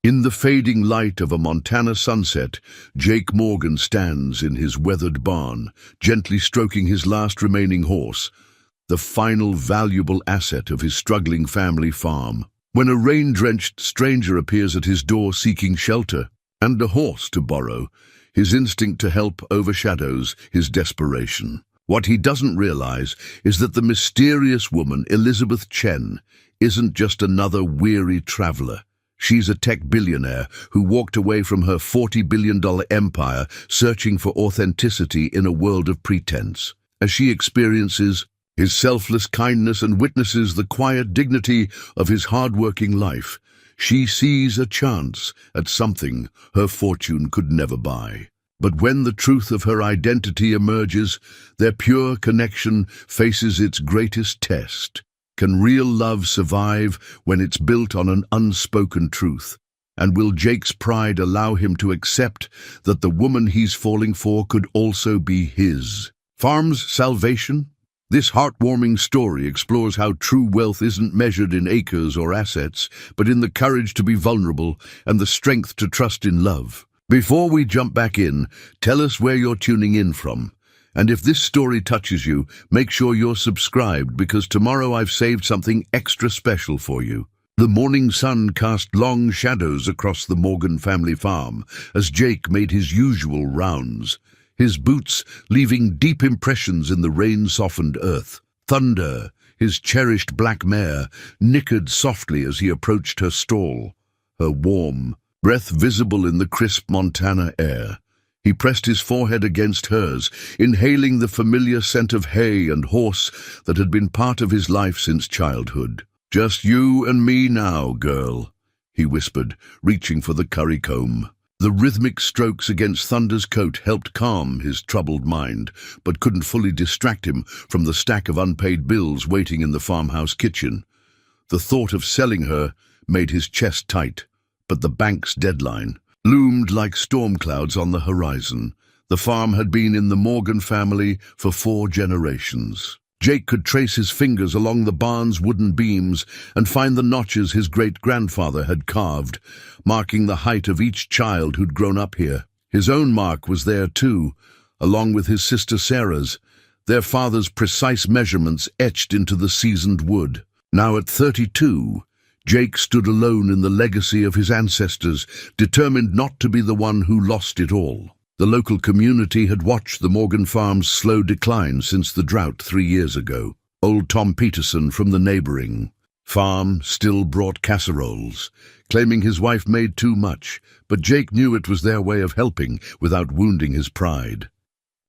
In the fading light of a Montana sunset, Jake Morgan stands in his weathered barn, gently stroking his last remaining horse, the final valuable asset of his struggling family farm. When a rain-drenched stranger appears at his door seeking shelter and a horse to borrow, his instinct to help overshadows his desperation. What he doesn't realize is that the mysterious woman, Elizabeth Chen, isn't just another weary traveler. She's a tech billionaire who walked away from her $40 billion empire searching for authenticity in a world of pretense. As she experiences his selfless kindness and witnesses the quiet dignity of his hard-working life, she sees a chance at something her fortune could never buy. But when the truth of her identity emerges, their pure connection faces its greatest test. Can real love survive when it's built on an unspoken truth? And will Jake's pride allow him to accept that the woman he's falling for could also be his? Farm's salvation? This heartwarming story explores how true wealth isn't measured in acres or assets, but in the courage to be vulnerable and the strength to trust in love. Before we jump back in, tell us where you're tuning in from. And if this story touches you, make sure you're subscribed, because tomorrow I've saved something extra special for you. The morning sun cast long shadows across the Morgan family farm as Jake made his usual rounds, his boots leaving deep impressions in the rain-softened earth. Thunder, his cherished black mare, nickered softly as he approached her stall, her warm breath visible in the crisp Montana air. He pressed his forehead against hers, inhaling the familiar scent of hay and horse that had been part of his life since childhood. "Just you and me now, girl," he whispered, reaching for the curry comb. The rhythmic strokes against Thunder's coat helped calm his troubled mind, but couldn't fully distract him from the stack of unpaid bills waiting in the farmhouse kitchen. The thought of selling her made his chest tight, but the bank's deadline loomed like storm clouds on the horizon. The farm had been in the Morgan family for 4 generations. Jake could trace his fingers along the barn's wooden beams and find the notches his great-grandfather had carved, marking the height of each child who'd grown up here. His own mark was there too, along with his sister Sarah's, their father's precise measurements etched into the seasoned wood. Now at 32, Jake stood alone in the legacy of his ancestors, determined not to be the one who lost it all. The local community had watched the Morgan farm's slow decline since the drought 3 years ago. Old Tom Peterson from the neighboring farm still brought casseroles, claiming his wife made too much, but Jake knew it was their way of helping without wounding his pride.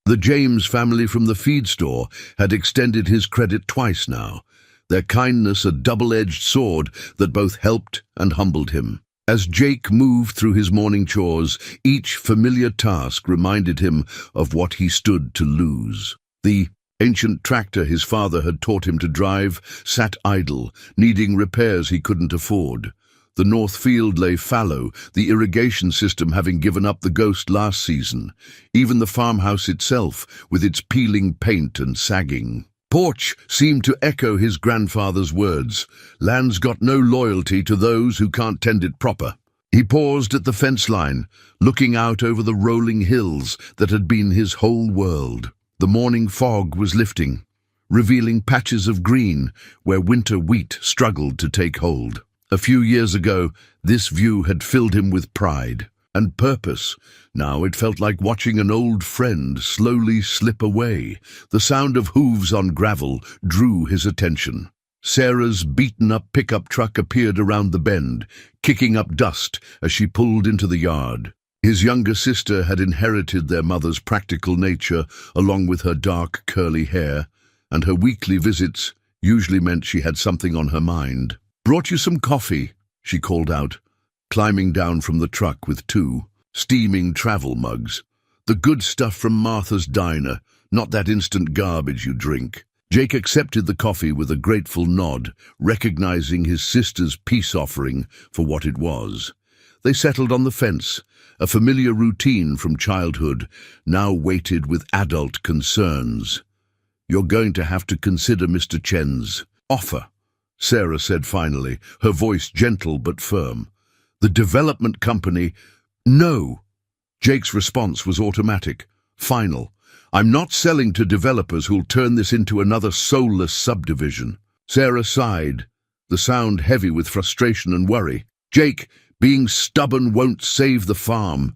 The James family from the feed store had extended his credit twice now, their kindness a double-edged sword that both helped and humbled him. As Jake moved through his morning chores, each familiar task reminded him of what he stood to lose. The ancient tractor his father had taught him to drive sat idle, needing repairs he couldn't afford. The north field lay fallow, the irrigation system having given up the ghost last season. Even the farmhouse itself, with its peeling paint and sagging porch, seemed to echo his grandfather's words. Land's got no loyalty to those who can't tend it proper. He paused at the fence line, looking out over the rolling hills that had been his whole world. The morning fog was lifting, revealing patches of green where winter wheat struggled to take hold. A few years ago, this view had filled him with pride and purpose. Now it felt like watching an old friend slowly slip away. The sound of hooves on gravel drew his attention. Sarah's beaten-up pickup truck appeared around the bend, kicking up dust as she pulled into the yard. His younger sister had inherited their mother's practical nature, along with her dark, curly hair, and her weekly visits usually meant she had something on her mind. "Brought you some coffee," she called out, climbing down from the truck with 2 steaming travel mugs. The good stuff from Martha's Diner, not that instant garbage you drink. Jake accepted the coffee with a grateful nod, recognizing his sister's peace offering for what it was. They settled on the fence, a familiar routine from childhood, now weighted with adult concerns. "You're going to have to consider Mr. Chen's offer," Sarah said finally, her voice gentle but firm. The development company. No. Jake's response was automatic, final. I'm not selling to developers who'll turn this into another soulless subdivision. Sarah sighed, the sound heavy with frustration and worry. Jake, being stubborn won't save the farm.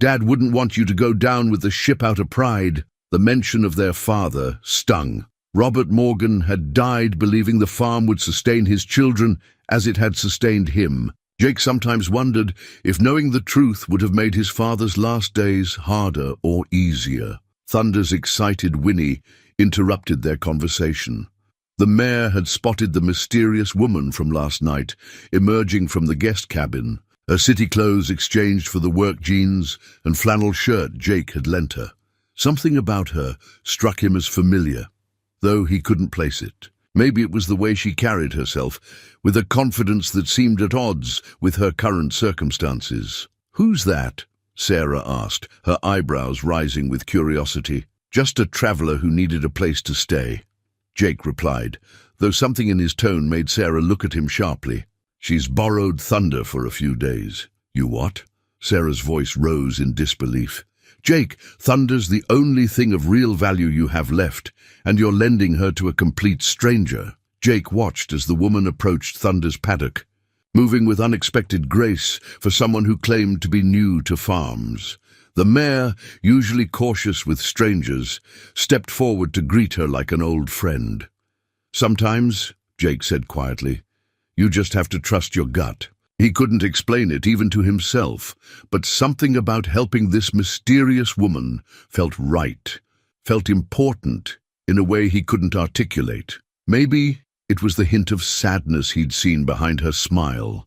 Dad wouldn't want you to go down with the ship out of pride. The mention of their father stung. Robert Morgan had died believing the farm would sustain his children as it had sustained him. Jake sometimes wondered if knowing the truth would have made his father's last days harder or easier. Thunder's excited whinny interrupted their conversation. The mayor had spotted the mysterious woman from last night, emerging from the guest cabin, her city clothes exchanged for the work jeans and flannel shirt Jake had lent her. Something about her struck him as familiar, though he couldn't place it. Maybe it was the way she carried herself, with a confidence that seemed at odds with her current circumstances. "Who's that?" Sarah asked, her eyebrows rising with curiosity. "Just a traveler who needed a place to stay," Jake replied, though something in his tone made Sarah look at him sharply. "She's borrowed Thunder for a few days." "You what?" Sarah's voice rose in disbelief. "Jake, Thunder's the only thing of real value you have left, and you're lending her to a complete stranger." Jake watched as the woman approached Thunder's paddock, moving with unexpected grace for someone who claimed to be new to farms. The mayor, usually cautious with strangers, stepped forward to greet her like an old friend. "Sometimes," Jake said quietly, "you just have to trust your gut." He couldn't explain it even to himself, but something about helping this mysterious woman felt right, felt important in a way he couldn't articulate. Maybe it was the hint of sadness he'd seen behind her smile,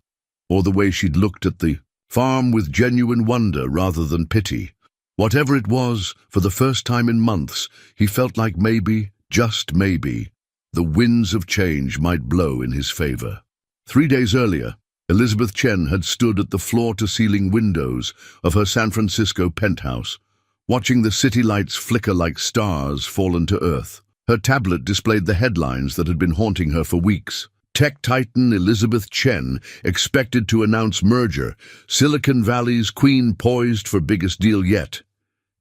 or the way she'd looked at the farm with genuine wonder rather than pity. Whatever it was, for the first time in months, he felt like maybe, just maybe, the winds of change might blow in his favor. 3 days earlier, Elizabeth Chen had stood at the floor-to-ceiling windows of her San Francisco penthouse, watching the city lights flicker like stars fallen to earth. Her tablet displayed the headlines that had been haunting her for weeks. Tech titan Elizabeth Chen expected to announce merger, Silicon Valley's queen poised for biggest deal yet.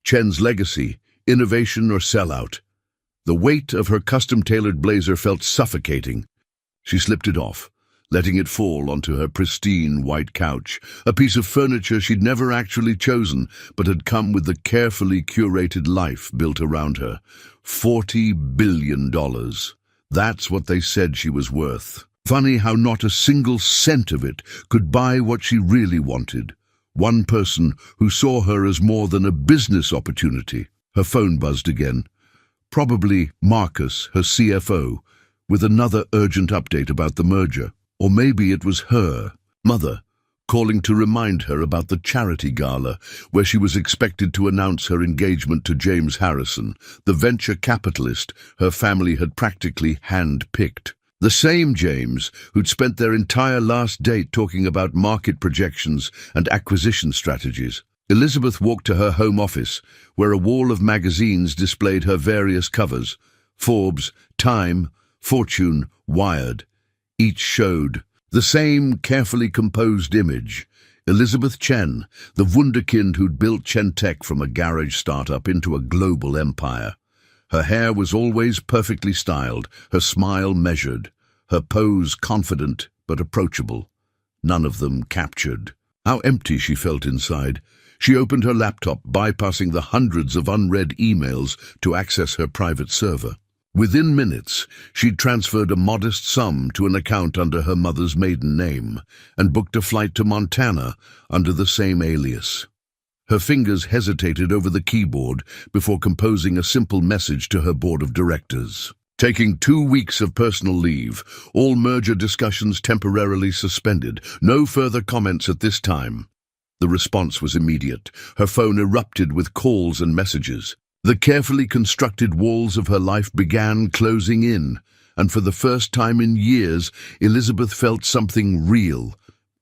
Chen's legacy, innovation or sellout. The weight of her custom-tailored blazer felt suffocating. She slipped it off, letting it fall onto her pristine white couch, a piece of furniture she'd never actually chosen, but had come with the carefully curated life built around her. $40 billion. That's what they said she was worth. Funny how not a single cent of it could buy what she really wanted. One person who saw her as more than a business opportunity. Her phone buzzed again. Probably Marcus, her CFO, with another urgent update about the merger. Or maybe it was her, mother, calling to remind her about the charity gala where she was expected to announce her engagement to James Harrison, the venture capitalist her family had practically hand-picked. The same James who'd spent their entire last date talking about market projections and acquisition strategies. Elizabeth walked to her home office, where a wall of magazines displayed her various covers: Forbes, Time, Fortune, Wired. Each showed the same carefully composed image. Elizabeth Chen, the wunderkind who'd built Chen Tech from a garage startup into a global empire. Her hair was always perfectly styled, her smile measured, her pose confident but approachable. None of them captured how empty she felt inside. She opened her laptop, bypassing the hundreds of unread emails to access her private server. Within minutes, she'd transferred a modest sum to an account under her mother's maiden name and booked a flight to Montana under the same alias. Her fingers hesitated over the keyboard before composing a simple message to her board of directors. Taking 2 weeks of personal leave, all merger discussions temporarily suspended. No further comments at this time. The response was immediate. Her phone erupted with calls and messages. The carefully constructed walls of her life began closing in, and for the first time in years, Elizabeth felt something real.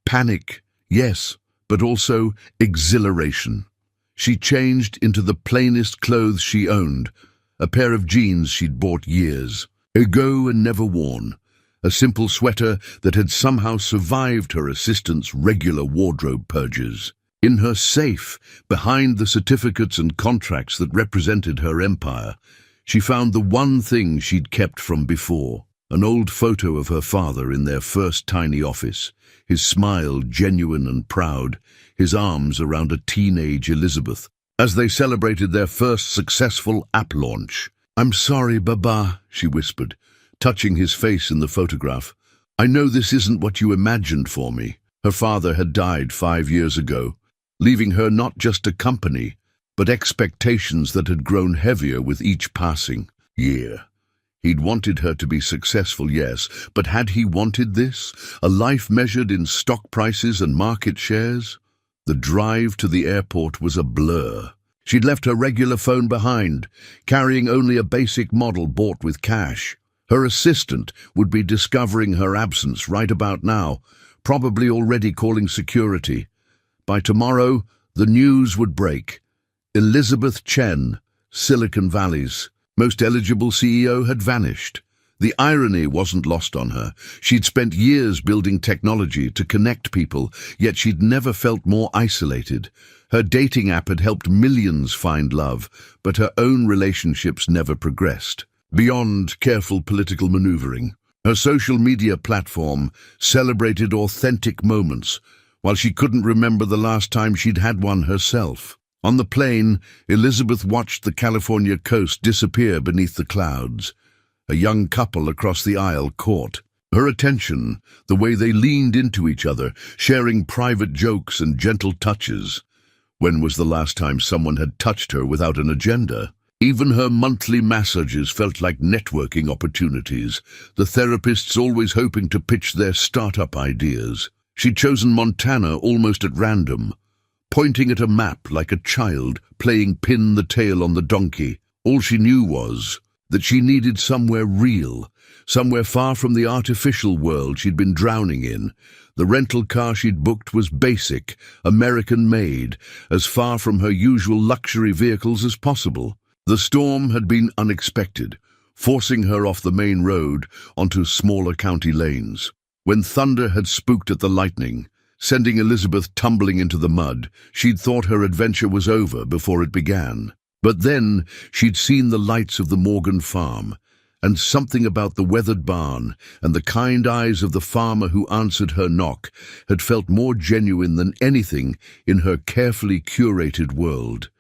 Panic, yes, but also exhilaration. She changed into the plainest clothes she owned, a pair of jeans she'd bought years ago and never worn, a simple sweater that had somehow survived her assistant's regular wardrobe purges. In her safe, behind the certificates and contracts that represented her empire, she found the one thing she'd kept from before, an old photo of her father in their first tiny office, his smile genuine and proud, his arms around a teenage Elizabeth, as they celebrated their first successful app launch. "I'm sorry, Baba," she whispered, touching his face in the photograph. "I know this isn't what you imagined for me." Her father had died 5 years ago, leaving her not just a company, but expectations that had grown heavier with each passing year. He'd wanted her to be successful, yes, but had he wanted this? A life measured in stock prices and market shares? The drive to the airport was a blur. She'd left her regular phone behind, carrying only a basic model bought with cash. Her assistant would be discovering her absence right about now, probably already calling security. By tomorrow, the news would break. Elizabeth Chen, Silicon Valley's most eligible CEO, had vanished. The irony wasn't lost on her. She'd spent years building technology to connect people, yet she'd never felt more isolated. Her dating app had helped millions find love, but her own relationships never progressed. Beyond careful political maneuvering, her social media platform celebrated authentic moments, while she couldn't remember the last time she'd had one herself. On the plane, Elizabeth watched the California coast disappear beneath the clouds. A young couple across the aisle caught her attention, the way they leaned into each other, sharing private jokes and gentle touches. When was the last time someone had touched her without an agenda? Even her monthly massages felt like networking opportunities, the therapists always hoping to pitch their startup ideas. She'd chosen Montana almost at random, pointing at a map like a child playing pin the tail on the donkey. All she knew was that she needed somewhere real, somewhere far from the artificial world she'd been drowning in. The rental car she'd booked was basic, American-made, as far from her usual luxury vehicles as possible. The storm had been unexpected, forcing her off the main road onto smaller county lanes. When thunder had spooked at the lightning, sending Elizabeth tumbling into the mud, she'd thought her adventure was over before it began. But then she'd seen the lights of the Morgan farm, and something about the weathered barn and the kind eyes of the farmer who answered her knock had felt more genuine than anything in her carefully curated world.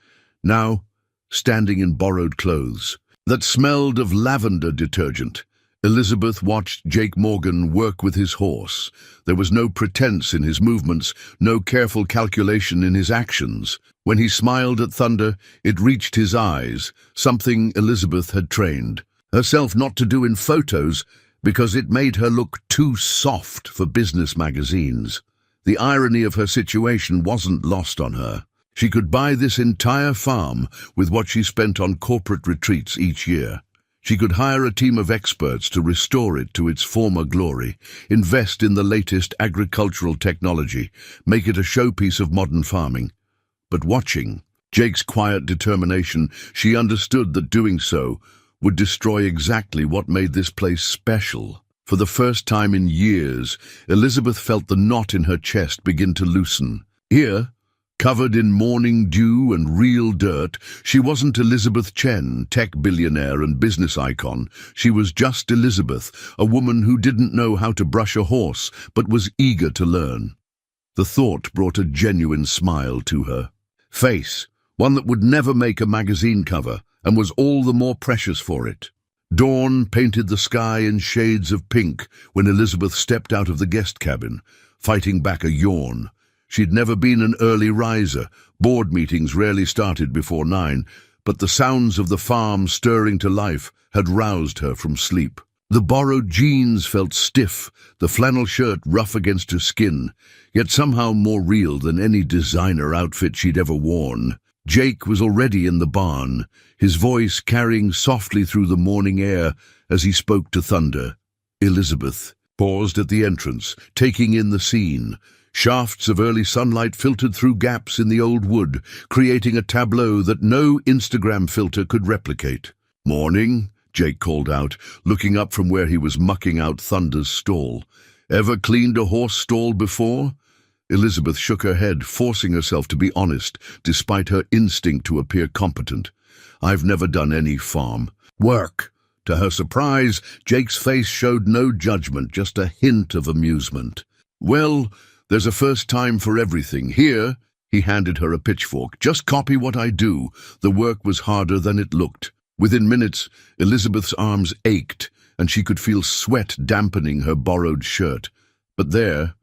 Now, standing in borrowed clothes that smelled of lavender detergent, Elizabeth watched Jake Morgan work with his horse. There was no pretense in his movements, no careful calculation in his actions. When he smiled at thunder, it reached his eyes, something Elizabeth had trained herself not to do in photos because it made her look too soft for business magazines. The irony of her situation wasn't lost on her. She could buy this entire farm with what she spent on corporate retreats each year. She could hire a team of experts to restore it to its former glory, invest in the latest agricultural technology, make it a showpiece of modern farming. But watching Jake's quiet determination, she understood that doing so would destroy exactly what made this place special. For the first time in years, Elizabeth felt the knot in her chest begin to loosen. Here, covered in morning dew and real dirt, she wasn't Elizabeth Chen, tech billionaire and business icon. She was just Elizabeth, a woman who didn't know how to brush a horse, but was eager to learn. The thought brought a genuine smile to her face, one that would never make a magazine cover, and was all the more precious for it. Dawn painted the sky in shades of pink when Elizabeth stepped out of the guest cabin, fighting back a yawn. She'd never been an early riser. Board meetings rarely started before 9, but the sounds of the farm stirring to life had roused her from sleep. The borrowed jeans felt stiff, the flannel shirt rough against her skin, yet somehow more real than any designer outfit she'd ever worn. Jake was already in the barn, his voice carrying softly through the morning air as he spoke to thunder. Elizabeth paused at the entrance, taking in the scene. Shafts of early sunlight filtered through gaps in the old wood, creating a tableau that no Instagram filter could replicate. "Morning," Jake called out, looking up from where he was mucking out Thunder's stall. "Ever cleaned a horse stall before?" Elizabeth shook her head, forcing herself to be honest, despite her instinct to appear competent. "I've never done any farm work." To her surprise, Jake's face showed no judgment, just a hint of amusement. "Well, there's a first time for everything. Here," he handed her a pitchfork. "Just copy what I do." The work was harder than it looked. Within minutes, Elizabeth's arms ached, and she could feel sweat dampening her borrowed shirt. But there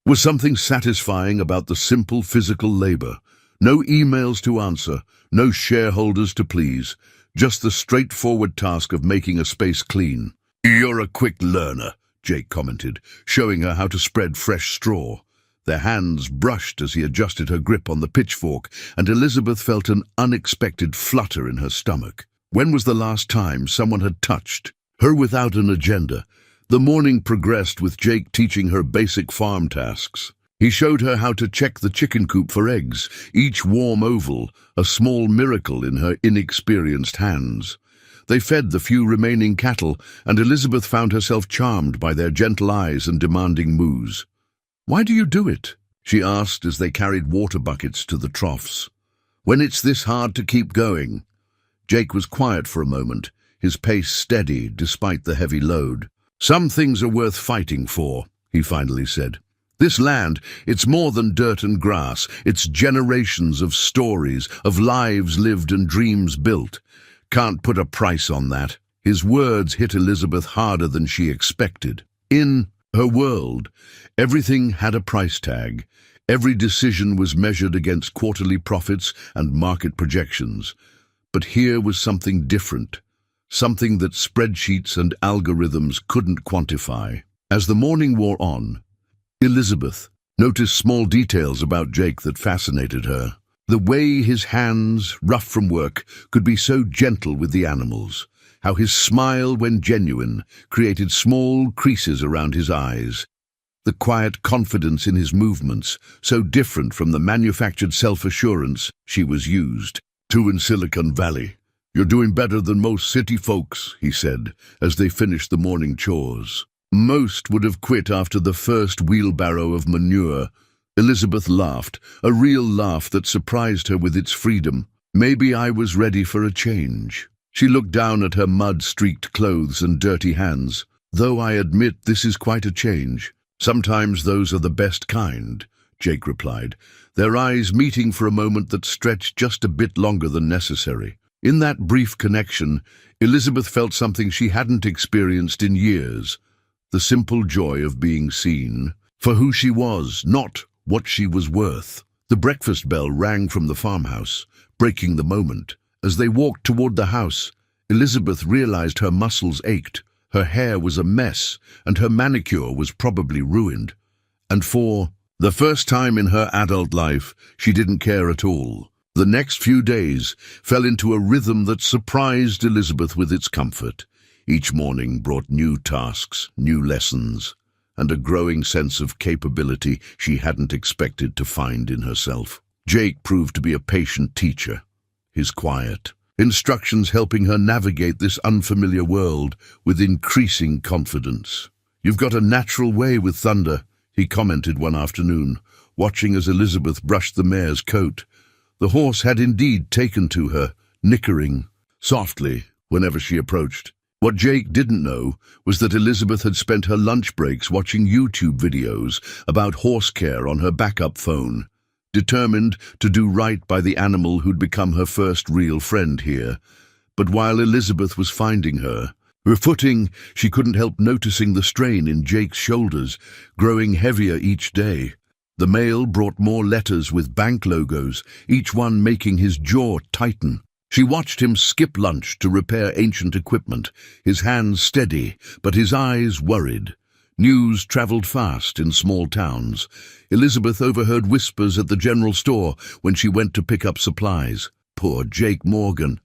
was something satisfying about the simple physical labor. No emails to answer, no shareholders to please, just the straightforward task of making a space clean. "You're a quick learner," Jake commented, showing her how to spread fresh straw. Their hands brushed as he adjusted her grip on the pitchfork, and Elizabeth felt an unexpected flutter in her stomach. When was the last time someone had touched her without an agenda? The morning progressed with Jake teaching her basic farm tasks. He showed her how to check the chicken coop for eggs, each warm oval, a small miracle in her inexperienced hands. They fed the few remaining cattle, and Elizabeth found herself charmed by their gentle eyes and demanding moos. "Why do you do it?" she asked as they carried water buckets to the troughs. "When it's this hard to keep going." Jake was quiet for a moment, his pace steady despite the heavy load. "Some things are worth fighting for," he finally said. "This land, it's more than dirt and grass. It's generations of stories, of lives lived and dreams built. Can't put a price on that." His words hit Elizabeth harder than she expected. In her world, everything had a price tag. Every decision was measured against quarterly profits and market projections. But here was something different, something that spreadsheets and algorithms couldn't quantify. As the morning wore on, Elizabeth noticed small details about Jake that fascinated her. The way his hands, rough from work, could be so gentle with the animals. How his smile, when genuine, created small creases around his eyes. The quiet confidence in his movements, so different from the manufactured self-assurance she was used to in Silicon Valley. "You're doing better than most city folks," he said, as they finished the morning chores. Most would have quit after the first wheelbarrow of manure. Elizabeth laughed, a real laugh that surprised her with its freedom. "Maybe I was ready for a change." She looked down at her mud-streaked clothes and dirty hands. "Though I admit this is quite a change. Sometimes those are the best kind," Jake replied, their eyes meeting for a moment that stretched just a bit longer than necessary. In that brief connection, Elizabeth felt something she hadn't experienced in years. The simple joy of being seen for who she was, not what she was worth. The breakfast bell rang from the farmhouse, breaking the moment. As they walked toward the house, Elizabeth realized her muscles ached, her hair was a mess, and her manicure was probably ruined. And for the first time in her adult life, she didn't care at all. The next few days fell into a rhythm that surprised Elizabeth with its comfort. Each morning brought new tasks, new lessons, and a growing sense of capability she hadn't expected to find in herself. Jake proved to be a patient teacher, his quiet instructions helping her navigate this unfamiliar world with increasing confidence. "You've got a natural way with Thunder," he commented one afternoon, watching as Elizabeth brushed the mare's coat. The horse had indeed taken to her, nickering softly whenever she approached. What Jake didn't know was that Elizabeth had spent her lunch breaks watching YouTube videos about horse care on her backup phone, determined to do right by the animal who'd become her first real friend here. But while Elizabeth was finding her footing, she couldn't help noticing the strain in Jake's shoulders, growing heavier each day. The mail brought more letters with bank logos, each one making his jaw tighten. She watched him skip lunch to repair ancient equipment, his hands steady, but his eyes worried. News traveled fast in small towns. Elizabeth overheard whispers at the general store when she went to pick up supplies. "Poor Jake Morgan."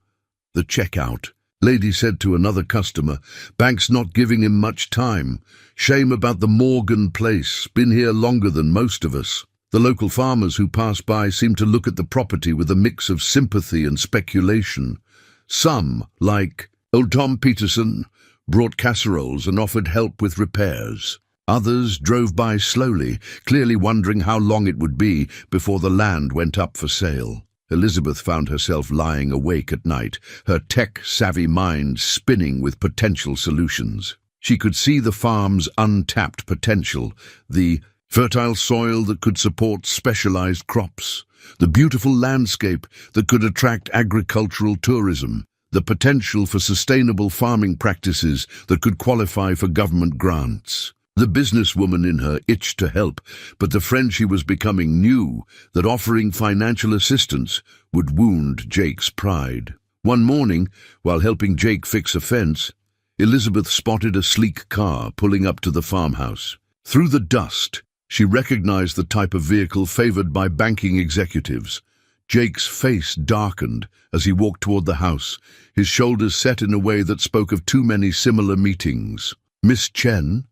The checkout lady said to another customer, "Bank's not giving him much time. Shame about the Morgan place, been here longer than most of us." The local farmers who passed by seemed to look at the property with a mix of sympathy and speculation. Some, like Old Tom Peterson brought casseroles and offered help with repairs. Others drove by slowly, clearly wondering how long it would be before the land went up for sale. Elizabeth found herself lying awake at night, her tech-savvy mind spinning with potential solutions. She could see the farm's untapped potential, the fertile soil that could support specialized crops, the beautiful landscape that could attract agricultural tourism, the potential for sustainable farming practices that could qualify for government grants. The businesswoman in her itched to help, but the friend she was becoming knew that offering financial assistance would wound Jake's pride. One morning, while helping Jake fix a fence, Elizabeth spotted a sleek car pulling up to the farmhouse. Through the dust, she recognized the type of vehicle favored by banking executives. Jake's face darkened as he walked toward the house, his shoulders set in a way that spoke of too many similar meetings. "Miss Chen?"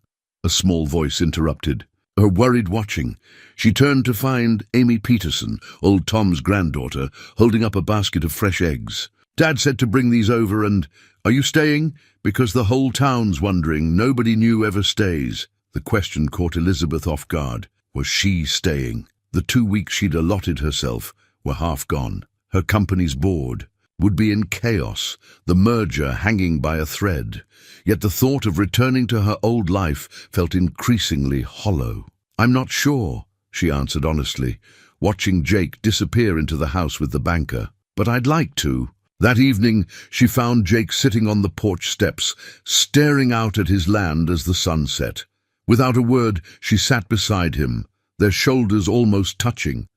a small voice interrupted. Her worried watching, she turned to find Amy Peterson, old Tom's granddaughter, holding up a basket of fresh eggs. "Dad said to bring these over and, are you staying? Because the whole town's wondering. Nobody new ever stays." The question caught Elizabeth off guard. Was she staying? The 2 weeks she'd allotted herself were half gone. Her company's board would be in chaos, the merger hanging by a thread. Yet the thought of returning to her old life felt increasingly hollow. "I'm not sure," she answered honestly, watching Jake disappear into the house with the banker. "But I'd like to." That evening, she found Jake sitting on the porch steps, staring out at his land as the sun set. Without a word, she sat beside him, their shoulders almost touching.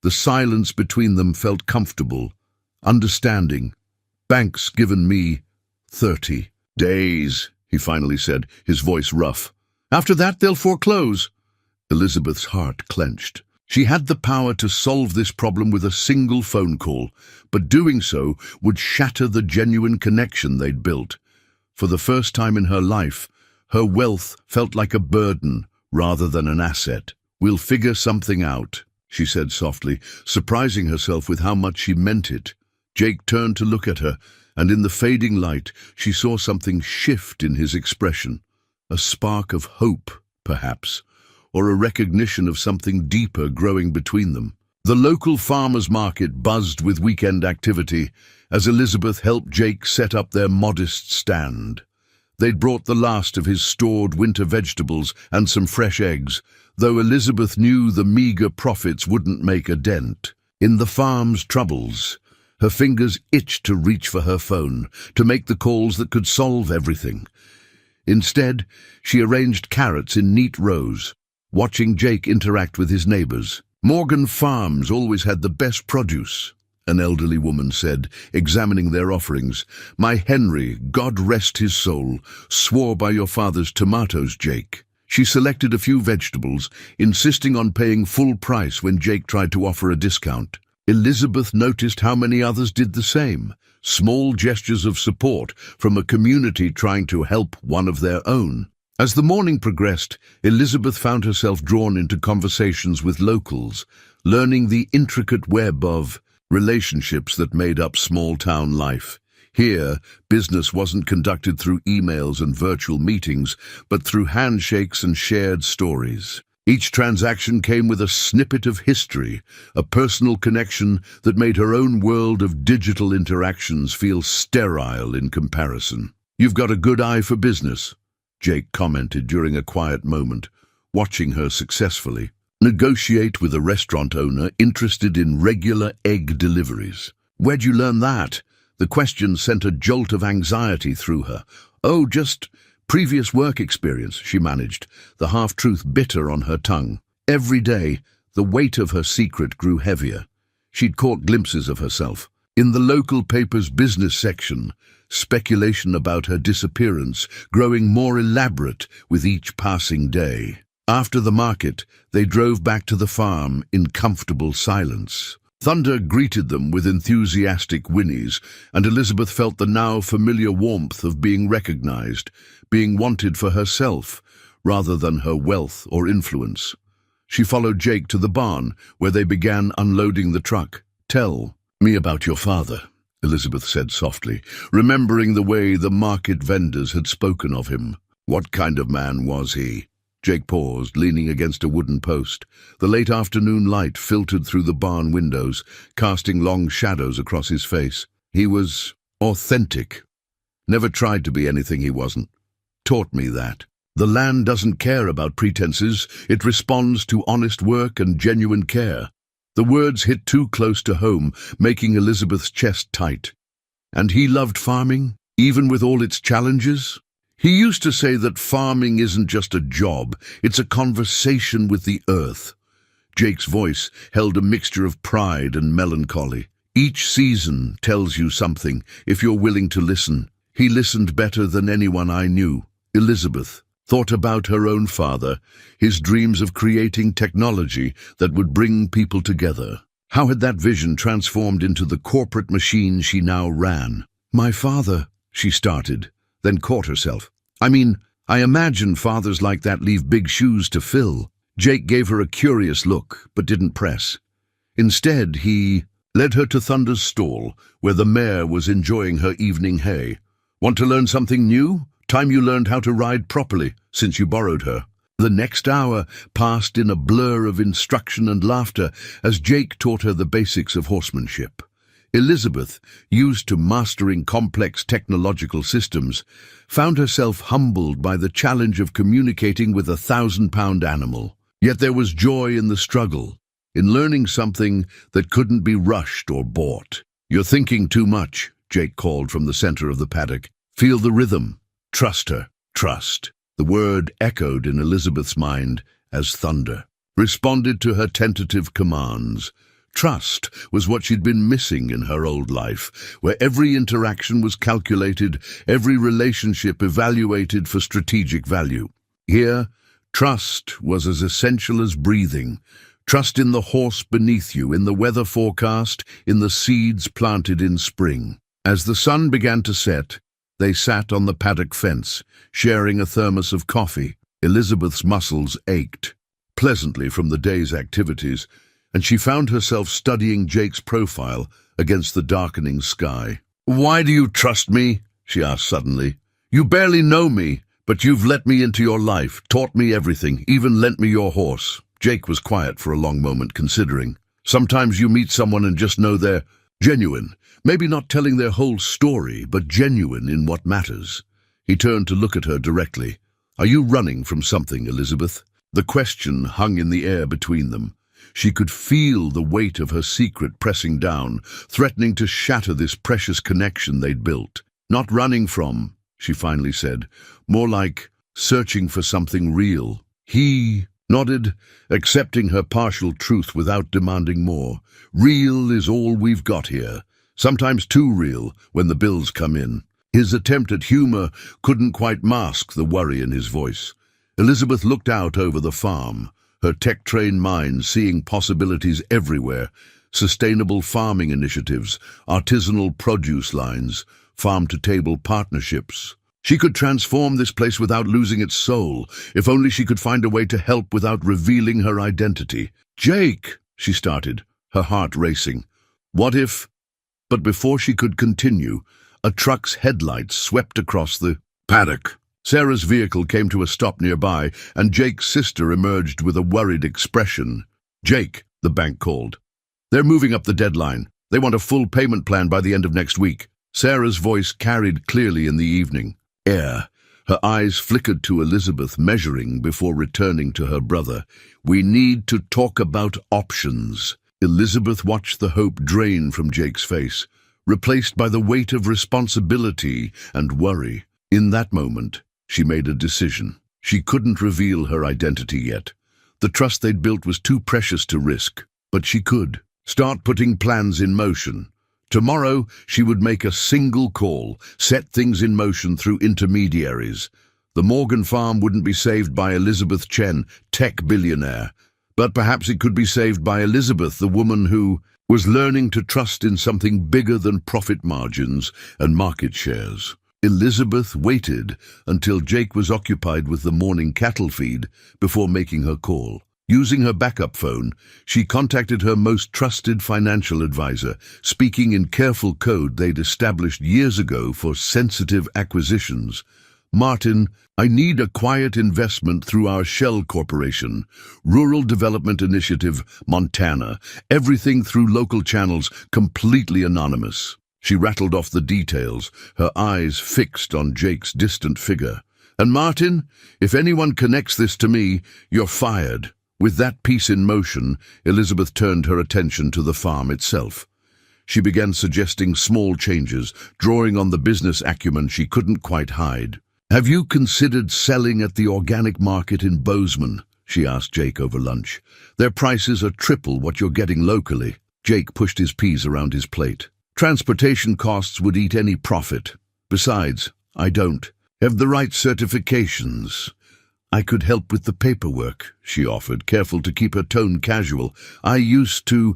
The silence between them felt comfortable, understanding. "Bank's given me 30 days, he finally said, his voice rough. "After that, they'll foreclose." Elizabeth's heart clenched. She had the power to solve this problem with a single phone call, but doing so would shatter the genuine connection they'd built. For the first time in her life, her wealth felt like a burden rather than an asset. "We'll figure something out," she said softly, surprising herself with how much she meant it. Jake turned to look at her, and in the fading light, she saw something shift in his expression. A spark of hope, perhaps, or a recognition of something deeper growing between them. The local farmers' market buzzed with weekend activity as Elizabeth helped Jake set up their modest stand. They'd brought the last of his stored winter vegetables and some fresh eggs, though Elizabeth knew the meager profits wouldn't make a dent. In the farm's troubles, her fingers itched to reach for her phone, to make the calls that could solve everything. Instead, she arranged carrots in neat rows, watching Jake interact with his neighbors. "Morgan Farms always had the best produce," an elderly woman said, examining their offerings. "My Henry, God rest his soul, swore by your father's tomatoes, Jake." She selected a few vegetables, insisting on paying full price when Jake tried to offer a discount. Elizabeth noticed how many others did the same, small gestures of support from a community trying to help one of their own. As the morning progressed, Elizabeth found herself drawn into conversations with locals, learning the intricate web of relationships that made up small-town life. Here, business wasn't conducted through emails and virtual meetings, but through handshakes and shared stories. Each transaction came with a snippet of history, a personal connection that made her own world of digital interactions feel sterile in comparison. "You've got a good eye for business," Jake commented during a quiet moment, watching her successfully negotiate with a restaurant owner interested in regular egg deliveries. "Where'd you learn that?" The question sent a jolt of anxiety through her. "Oh, just previous work experience," she managed, the half-truth bitter on her tongue. Every day, the weight of her secret grew heavier. She'd caught glimpses of herself. In the local paper's business section, speculation about her disappearance growing more elaborate with each passing day. After the market, they drove back to the farm in comfortable silence. Thunder greeted them with enthusiastic whinnies, and Elizabeth felt the now familiar warmth of being recognized, being wanted for herself, rather than her wealth or influence. She followed Jake to the barn, where they began unloading the truck. "Tell me about your father," Elizabeth said softly, remembering the way the market vendors had spoken of him. What kind of man was he? Jake paused, leaning against a wooden post. The late afternoon light filtered through the barn windows, casting long shadows across his face. He was authentic. Never tried to be anything he wasn't. Taught me that. The land doesn't care about pretenses. It responds to honest work and genuine care. The words hit too close to home, making Elizabeth's chest tight. And he loved farming, even with all its challenges? He used to say that farming isn't just a job, it's a conversation with the earth. Jake's voice held a mixture of pride and melancholy. Each season tells you something, if you're willing to listen. He listened better than anyone I knew. Elizabeth thought about her own father, his dreams of creating technology that would bring people together. How had that vision transformed into the corporate machine she now ran? My father, she started, then caught herself. I imagine fathers like that leave big shoes to fill. Jake gave her a curious look, but didn't press. Instead, he led her to Thunder's stall, where the mare was enjoying her evening hay. Want to learn something new? Time you learned how to ride properly, since you borrowed her. The next hour passed in a blur of instruction and laughter as Jake taught her the basics of horsemanship. Elizabeth, used to mastering complex technological systems, found herself humbled by the challenge of communicating with a 1,000-pound animal. Yet there was joy in the struggle, in learning something that couldn't be rushed or bought. You're thinking too much, Jake called from the center of the paddock. Feel the rhythm. Trust her. Trust. The word echoed in Elizabeth's mind as thunder, responded to her tentative commands. Trust was what she'd been missing in her old life, where every interaction was calculated, every relationship evaluated for strategic value. Here, trust was as essential as breathing. Trust in the horse beneath you, in the weather forecast, in the seeds planted in spring. As the sun began to set, they sat on the paddock fence, sharing a thermos of coffee. Elizabeth's muscles ached pleasantly from the day's activities, and she found herself studying Jake's profile against the darkening sky. "Why do you trust me?" she asked suddenly. "You barely know me, but you've let me into your life, taught me everything, even lent me your horse." Jake was quiet for a long moment, considering. Sometimes you meet someone and just know they're genuine, maybe not telling their whole story, but genuine in what matters. He turned to look at her directly. "Are you running from something, Elizabeth?" The question hung in the air between them. She could feel the weight of her secret pressing down, threatening to shatter this precious connection they'd built. "Not running from," she finally said, "more like searching for something real." He nodded, accepting her partial truth without demanding more. "Real is all we've got here. Sometimes too real when the bills come in." His attempt at humor couldn't quite mask the worry in his voice. Elizabeth looked out over the farm, her tech-trained mind seeing possibilities everywhere: sustainable farming initiatives, artisanal produce lines, farm-to-table partnerships. She could transform this place without losing its soul, if only she could find a way to help without revealing her identity. "Jake," she started, her heart racing. "What if—" But before she could continue, a truck's headlights swept across the paddock. Sarah's vehicle came to a stop nearby, and Jake's sister emerged with a worried expression. "Jake," the bank called. "They're moving up the deadline. They want a full payment plan by the end of next week." Sarah's voice carried clearly in the evening air. Her eyes flickered to Elizabeth, measuring before returning to her brother. "We need to talk about options." Elizabeth watched the hope drain from Jake's face, replaced by the weight of responsibility and worry. In that moment, she made a decision. She couldn't reveal her identity yet. The trust they'd built was too precious to risk, but she could start putting plans in motion. Tomorrow, she would make a single call, set things in motion through intermediaries. The Morgan farm wouldn't be saved by Elizabeth Chen, tech billionaire, but perhaps it could be saved by Elizabeth, the woman who was learning to trust in something bigger than profit margins and market shares. Elizabeth waited until Jake was occupied with the morning cattle feed before making her call. Using her backup phone, she contacted her most trusted financial advisor, speaking in careful code they'd established years ago for sensitive acquisitions. "Martin, I need a quiet investment through our Shell Corporation, Rural Development Initiative, Montana, everything through local channels, completely anonymous." She rattled off the details, her eyes fixed on Jake's distant figure. "And Martin, if anyone connects this to me, you're fired." With that piece in motion, Elizabeth turned her attention to the farm itself. She began suggesting small changes, drawing on the business acumen she couldn't quite hide. "Have you considered selling at the organic market in Bozeman?" she asked Jake over lunch. "Their prices are triple what you're getting locally." Jake pushed his peas around his plate. "Transportation costs would eat any profit. Besides, I don't have the right certifications." "I could help with the paperwork," she offered, careful to keep her tone casual. "I used to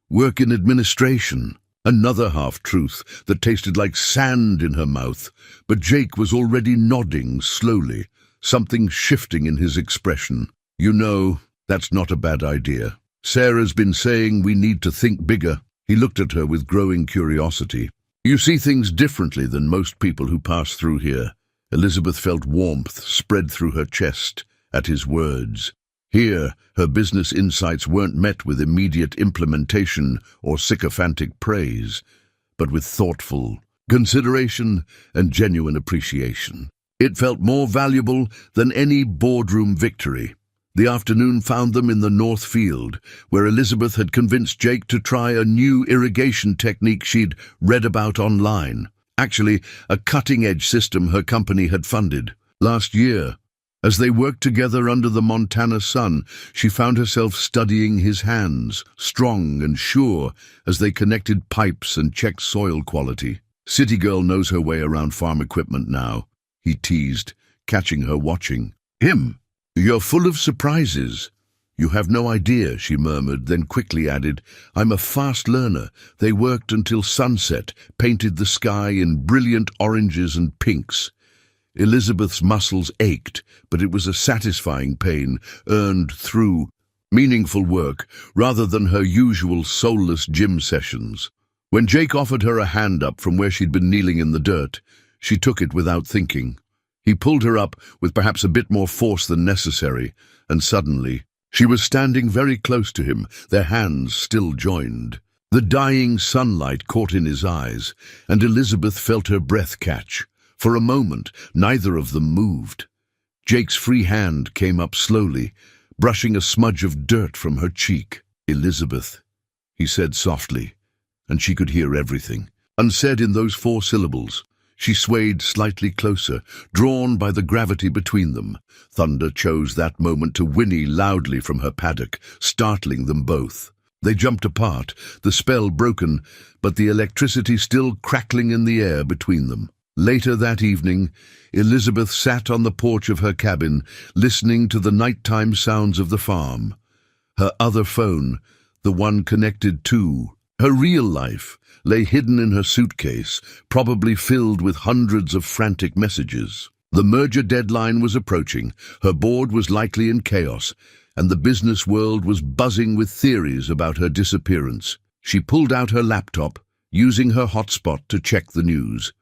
work in administration." Another half-truth that tasted like sand in her mouth, but Jake was already nodding slowly, something shifting in his expression. "You know, that's not a bad idea. Sarah's been saying we need to think bigger." He looked at her with growing curiosity. "You see things differently than most people who pass through here." Elizabeth felt warmth spread through her chest at his words. Here, her business insights weren't met with immediate implementation or sycophantic praise, but with thoughtful consideration and genuine appreciation. It felt more valuable than any boardroom victory. The afternoon found them in the North Field, where Elizabeth had convinced Jake to try a new irrigation technique she'd read about online. Actually, a cutting-edge system her company had funded. Last year, as they worked together under the Montana sun, she found herself studying his hands, strong and sure, as they connected pipes and checked soil quality. "City girl knows her way around farm equipment now," he teased, catching her watching. "Him, you're full of surprises." "You have no idea," she murmured, then quickly added, "I'm a fast learner. They worked until sunset, painted the sky in brilliant oranges and pinks." Elizabeth's muscles ached, but it was a satisfying pain, earned through meaningful work rather than her usual soulless gym sessions. When Jake offered her a hand up from where she'd been kneeling in the dirt, she took it without thinking. He pulled her up with perhaps a bit more force than necessary, and suddenly she was standing very close to him, their hands still joined. The dying sunlight caught in his eyes, and Elizabeth felt her breath catch. For a moment, neither of them moved. Jake's free hand came up slowly, brushing a smudge of dirt from her cheek. "Elizabeth," he said softly, and she could hear everything. Unsaid in those 4 syllables, she swayed slightly closer, drawn by the gravity between them. Thunder chose that moment to whinny loudly from her paddock, startling them both. They jumped apart, the spell broken, but the electricity still crackling in the air between them. Later that evening, Elizabeth sat on the porch of her cabin, listening to the nighttime sounds of the farm. Her other phone, the one connected to her real life, lay hidden in her suitcase, probably filled with hundreds of frantic messages. The merger deadline was approaching, her board was likely in chaos, and the business world was buzzing with theories about her disappearance. She pulled out her laptop, using her hotspot to check the news.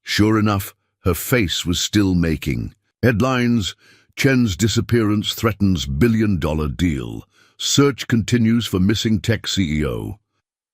Sure enough, her face was still making. Headlines: Chen's disappearance threatens billion-dollar deal. Search continues for missing tech CEO.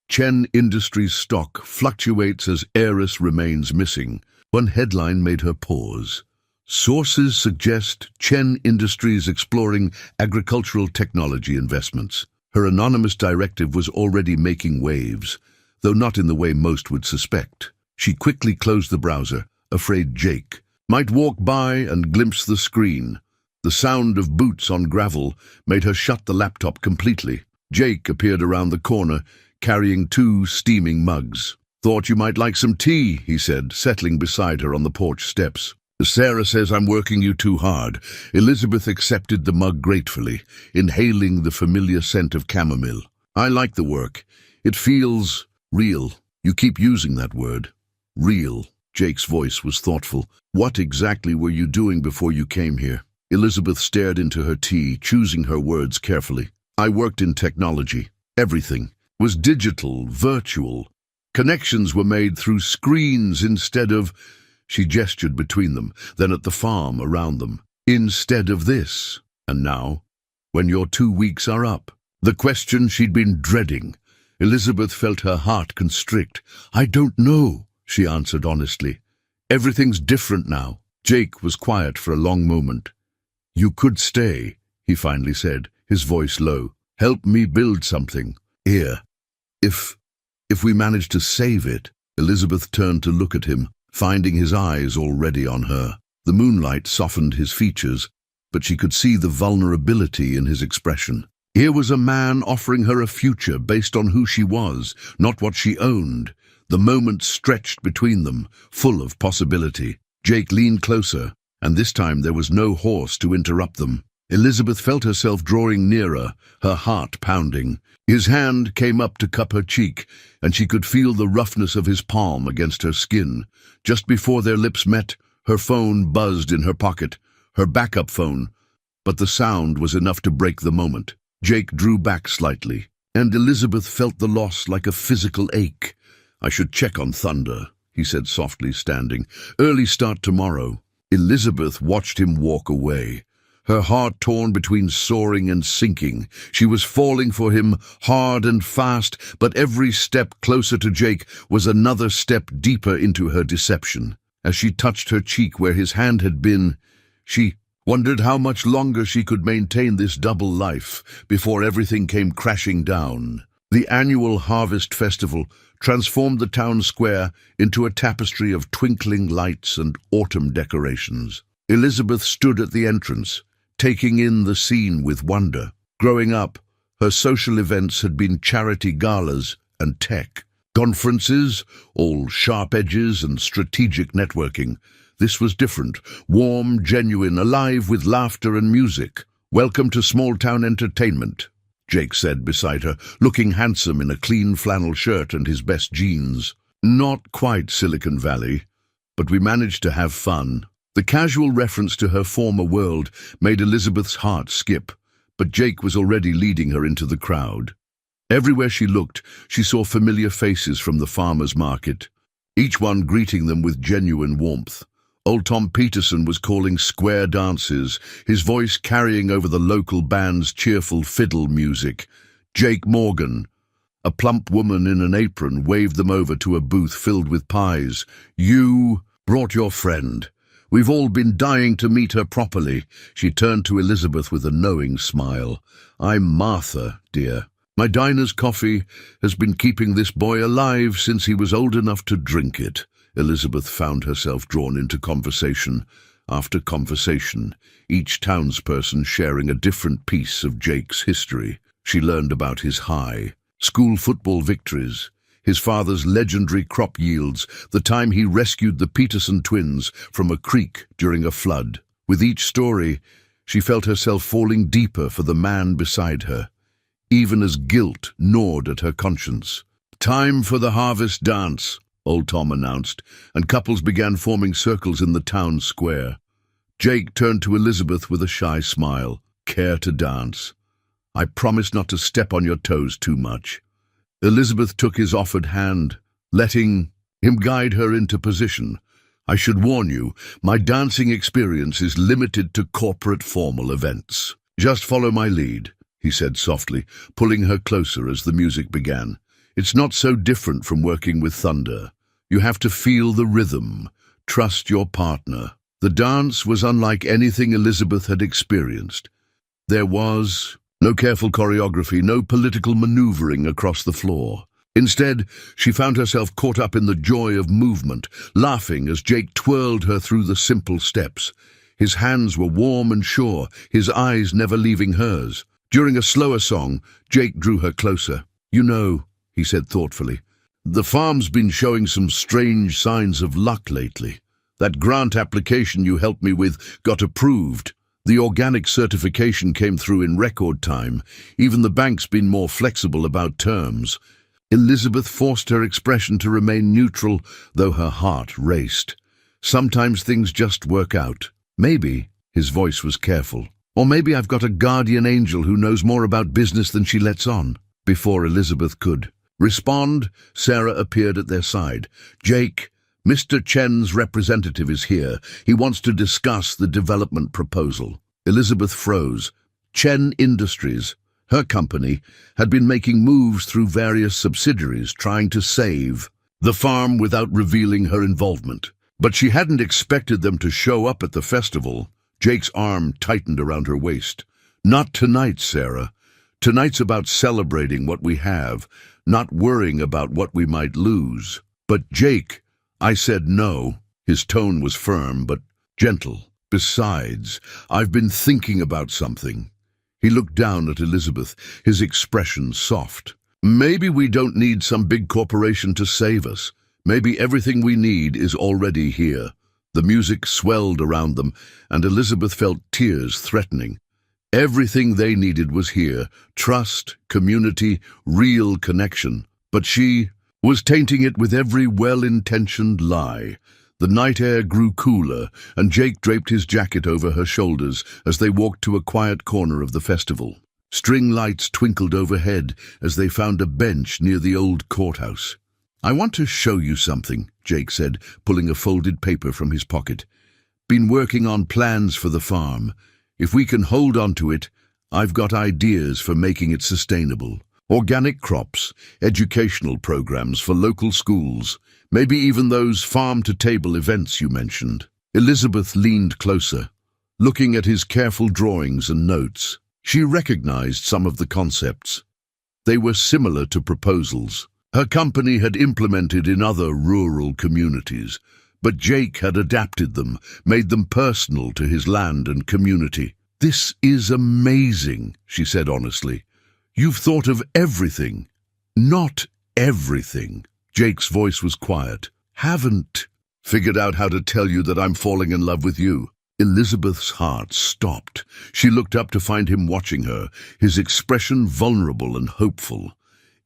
Chen Industries stock fluctuates as heiress remains missing. One headline made her pause. Sources suggest Chen Industries exploring agricultural technology investments. Her anonymous directive was already making waves, though not in the way most would suspect. She quickly closed the browser, afraid Jake might walk by and glimpse the screen. The sound of boots on gravel made her shut the laptop completely. Jake appeared around the corner, carrying 2 steaming mugs. "Thought you might like some tea," he said, settling beside her on the porch steps. "Sarah says I'm working you too hard." Elizabeth accepted the mug gratefully, inhaling the familiar scent of chamomile. "I like the work. It feels real." "You keep using that word. Real." Jake's voice was thoughtful. "What exactly were you doing before you came here?" Elizabeth stared into her tea, choosing her words carefully. I worked in technology. Everything was digital, virtual. Connections were made through screens instead of— She gestured between them, then at the farm around them. Instead of this. And now, when your 2 weeks are up. The question she'd been dreading. Elizabeth felt her heart constrict. I don't know, she answered honestly. Everything's different now. Jake was quiet for a long moment. You could stay, he finally said, his voice low. Help me build something. Here. If we manage to save it. Elizabeth turned to look at him, finding his eyes already on her. The moonlight softened his features, but she could see the vulnerability in his expression. Here was a man offering her a future based on who she was, not what she owned. The moment stretched between them, full of possibility. Jake leaned closer, and this time there was no horse to interrupt them. Elizabeth felt herself drawing nearer, her heart pounding. His hand came up to cup her cheek, and she could feel the roughness of his palm against her skin. Just before their lips met, her phone buzzed in her pocket, her backup phone, but the sound was enough to break the moment. Jake drew back slightly, and Elizabeth felt the loss like a physical ache. I should check on Thunder, he said softly, standing. Early start tomorrow. Elizabeth watched him walk away, her heart torn between soaring and sinking. She was falling for him, hard and fast, but every step closer to Jake was another step deeper into her deception. As she touched her cheek where his hand had been, she wondered how much longer she could maintain this double life before everything came crashing down. The annual Harvest Festival transformed the town square into a tapestry of twinkling lights and autumn decorations. Elizabeth stood at the entrance, taking in the scene with wonder. Growing up, her social events had been charity galas and tech conferences, all sharp edges and strategic networking. This was different, warm, genuine, alive with laughter and music. Welcome to small-town entertainment, Jake said beside her, looking handsome in a clean flannel shirt and his best jeans. Not quite Silicon Valley, but we managed to have fun. The casual reference to her former world made Elizabeth's heart skip, but Jake was already leading her into the crowd. Everywhere she looked, she saw familiar faces from the farmers' market, each one greeting them with genuine warmth. Old Tom Peterson was calling square dances, his voice carrying over the local band's cheerful fiddle music. Jake Morgan, a plump woman in an apron, waved them over to a booth filled with pies. You brought your friend. We've all been dying to meet her properly. She turned to Elizabeth with a knowing smile. I'm Martha, dear. My diner's coffee has been keeping this boy alive since he was old enough to drink it. Elizabeth found herself drawn into conversation after conversation, each townsperson sharing a different piece of Jake's history. She learned about his high school football victories, his father's legendary crop yields, the time he rescued the Peterson twins from a creek during a flood. With each story, she felt herself falling deeper for the man beside her, even as guilt gnawed at her conscience. Time for the harvest dance, Old Tom announced, and couples began forming circles in the town square. Jake turned to Elizabeth with a shy smile. Care to dance? I promise not to step on your toes too much. Elizabeth took his offered hand, letting him guide her into position. I should warn you, my dancing experience is limited to corporate formal events. Just follow my lead, he said softly, pulling her closer as the music began. It's not so different from working with Thunder. You have to feel the rhythm, trust your partner. The dance was unlike anything Elizabeth had experienced. There was no careful choreography, no political maneuvering across the floor. Instead, she found herself caught up in the joy of movement, laughing as Jake twirled her through the simple steps. His hands were warm and sure, his eyes never leaving hers. During a slower song, Jake drew her closer. You know, he said thoughtfully, the farm's been showing some strange signs of luck lately. That grant application you helped me with got approved. The organic certification came through in record time. Even the bank's been more flexible about terms. Elizabeth forced her expression to remain neutral, though her heart raced. Sometimes things just work out. Maybe, His voice was careful. Or maybe I've got a guardian angel who knows more about business than she lets on. Before Elizabeth could respond, Sarah appeared at their side. Jake, Mr. Chen's representative is here. He wants to discuss the development proposal. Elizabeth froze. Chen Industries, her company, had been making moves through various subsidiaries trying to save the farm without revealing her involvement. But she hadn't expected them to show up at the festival. Jake's arm tightened around her waist. Not tonight, Sarah. Tonight's about celebrating what we have, not worrying about what we might lose. But Jake, I said no. His tone was firm but gentle. Besides, I've been thinking about something. He looked down at Elizabeth, his expression soft. Maybe we don't need some big corporation to save us. Maybe everything we need is already here. The music swelled around them, and Elizabeth felt tears threatening. Everything they needed was here: trust, community, real connection. But she was tainting it with every well-intentioned lie. The night air grew cooler, and Jake draped his jacket over her shoulders as they walked to a quiet corner of the festival. String lights twinkled overhead as they found a bench near the old courthouse. I want to show you something, Jake said, pulling a folded paper from his pocket. Been working on plans for the farm. If we can hold on to it, I've got ideas for making it sustainable. Organic crops, educational programs for local schools, maybe even those farm-to-table events you mentioned. Elizabeth leaned closer, looking at his careful drawings and notes. She recognized some of the concepts. They were similar to proposals her company had implemented in other rural communities, but Jake had adapted them, made them personal to his land and community. "This is amazing," she said honestly. "You've thought of everything." "Not everything." Jake's voice was quiet. "Haven't figured out how to tell you that I'm falling in love with you." Elizabeth's heart stopped. She looked up to find him watching her, his expression vulnerable and hopeful.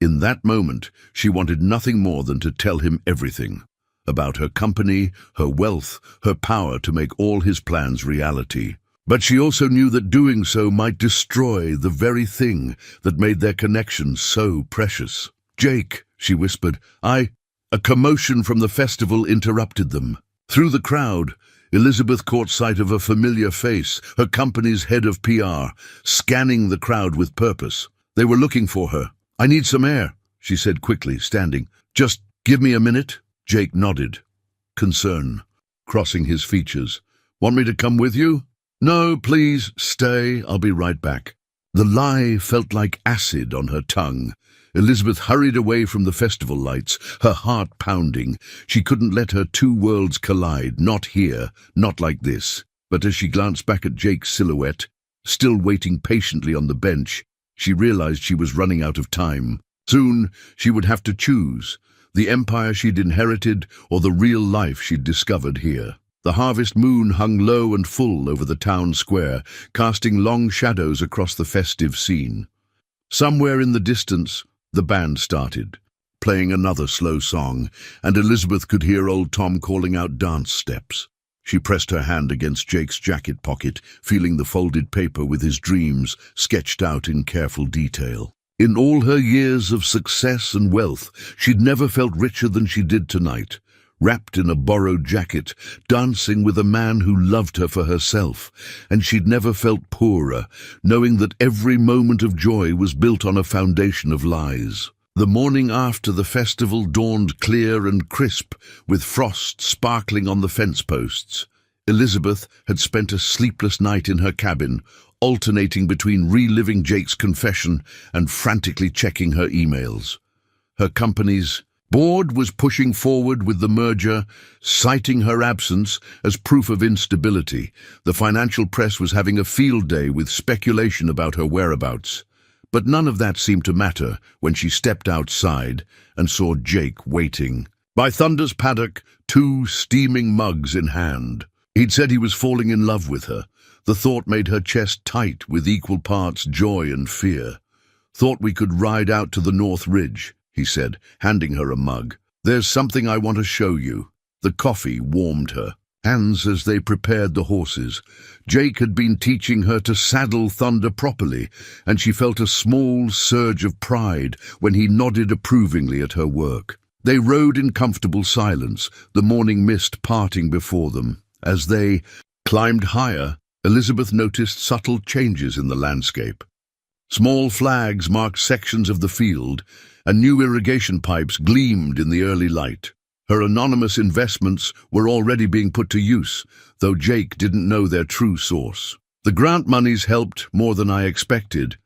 In that moment, she wanted nothing more than to tell him everything. About her company, her wealth, her power to make all his plans reality. But she also knew that doing so might destroy the very thing that made their connection so precious. "Jake," she whispered, A commotion from the festival interrupted them. Through the crowd, Elizabeth caught sight of a familiar face, her company's head of PR, scanning the crowd with purpose. They were looking for her. "I need some air," she said quickly, standing. "Just give me a minute." Jake nodded, concern crossing his features. "Want me to come with you?" "No, please, stay. I'll be right back." The lie felt like acid on her tongue. Elizabeth hurried away from the festival lights, her heart pounding. She couldn't let her two worlds collide, not here, not like this. But as she glanced back at Jake's silhouette, still waiting patiently on the bench, she realized she was running out of time. Soon, she would have to choose the empire she'd inherited or the real life she'd discovered here. The harvest moon hung low and full over the town square, casting long shadows across the festive scene. Somewhere in the distance, the band started, playing another slow song, and Elizabeth could hear old Tom calling out dance steps. She pressed her hand against Jake's jacket pocket, feeling the folded paper with his dreams sketched out in careful detail. In all her years of success and wealth, she'd never felt richer than she did tonight, wrapped in a borrowed jacket, dancing with a man who loved her for herself. And she'd never felt poorer, knowing that every moment of joy was built on a foundation of lies. The morning after the festival dawned clear and crisp, with frost sparkling on the fence posts. Elizabeth had spent a sleepless night in her cabin, alternating between reliving Jake's confession and frantically checking her emails. Her company's board was pushing forward with the merger, citing her absence as proof of instability. The financial press was having a field day with speculation about her whereabouts. But none of that seemed to matter when she stepped outside and saw Jake waiting. By Thunder's paddock, 2 steaming mugs in hand. He'd said he was falling in love with her. The thought made her chest tight with equal parts joy and fear. "Thought we could ride out to the North Ridge," he said, handing her a mug. "There's something I want to show you." The coffee warmed her. hands as they prepared the horses. Jake had been teaching her to saddle Thunder properly, and she felt a small surge of pride when he nodded approvingly at her work. They rode in comfortable silence, the morning mist parting before them. As they climbed higher, Elizabeth noticed subtle changes in the landscape. Small flags marked sections of the field, and new irrigation pipes gleamed in the early light. Her anonymous investments were already being put to use, though Jake didn't know their true source. "The grant monies helped more than I expected,"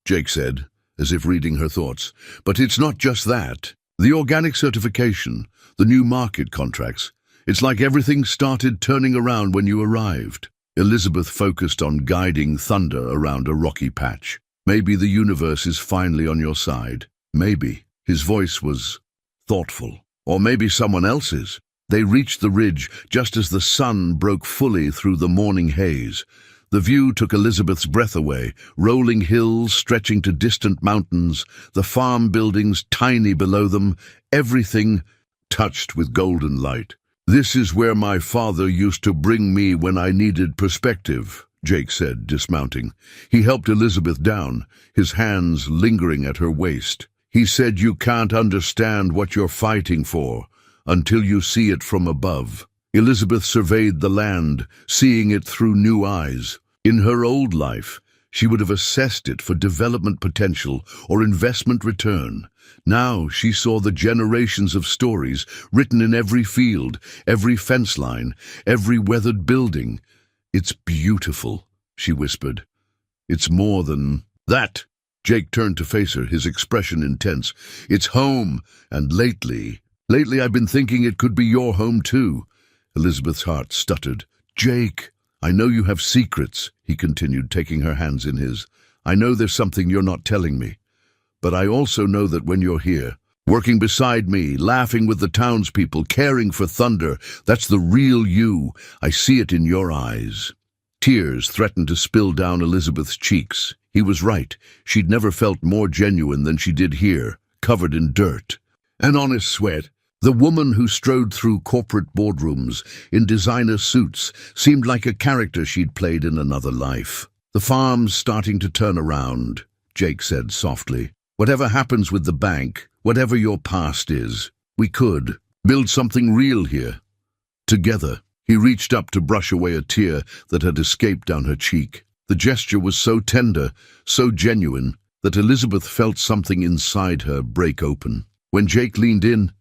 Jake said, as if reading her thoughts. "But it's not just that. The organic certification, the new market contracts, it's like everything started turning around when you arrived." Elizabeth focused on guiding Thunder around a rocky patch. "Maybe the universe is finally on your side. Maybe." His voice was thoughtful. "Or maybe someone else's." They reached the ridge just as the sun broke fully through the morning haze. The view took Elizabeth's breath away, rolling hills stretching to distant mountains, the farm buildings tiny below them, everything touched with golden light. "This is where my father used to bring me when I needed perspective," Jake said, dismounting. He helped Elizabeth down, his hands lingering at her waist. "He said you can't understand what you're fighting for until you see it from above." Elizabeth surveyed the land, seeing it through new eyes. In her old life, she would have assessed it for development potential or investment return. Now she saw the generations of stories written in every field, every fence line, every weathered building. "It's beautiful," she whispered. "It's more than that." Jake turned to face her, his expression intense. "It's home, and lately I've been thinking it could be your home too." Elizabeth's heart stuttered. "Jake, I know you have secrets," he continued, taking her hands in his. "I know there's something you're not telling me. But I also know that when you're here, working beside me, laughing with the townspeople, caring for Thunder, that's the real you. I see it in your eyes." Tears threatened to spill down Elizabeth's cheeks. He was right. She'd never felt more genuine than she did here, covered in dirt. An honest sweat. The woman who strode through corporate boardrooms in designer suits seemed like a character she'd played in another life. "The farm's starting to turn around," Jake said softly. "Whatever happens with the bank, whatever your past is, we could build something real here. Together." He reached up to brush away a tear that had escaped down her cheek. The gesture was so tender, so genuine, that Elizabeth felt something inside her break open. When Jake leaned in,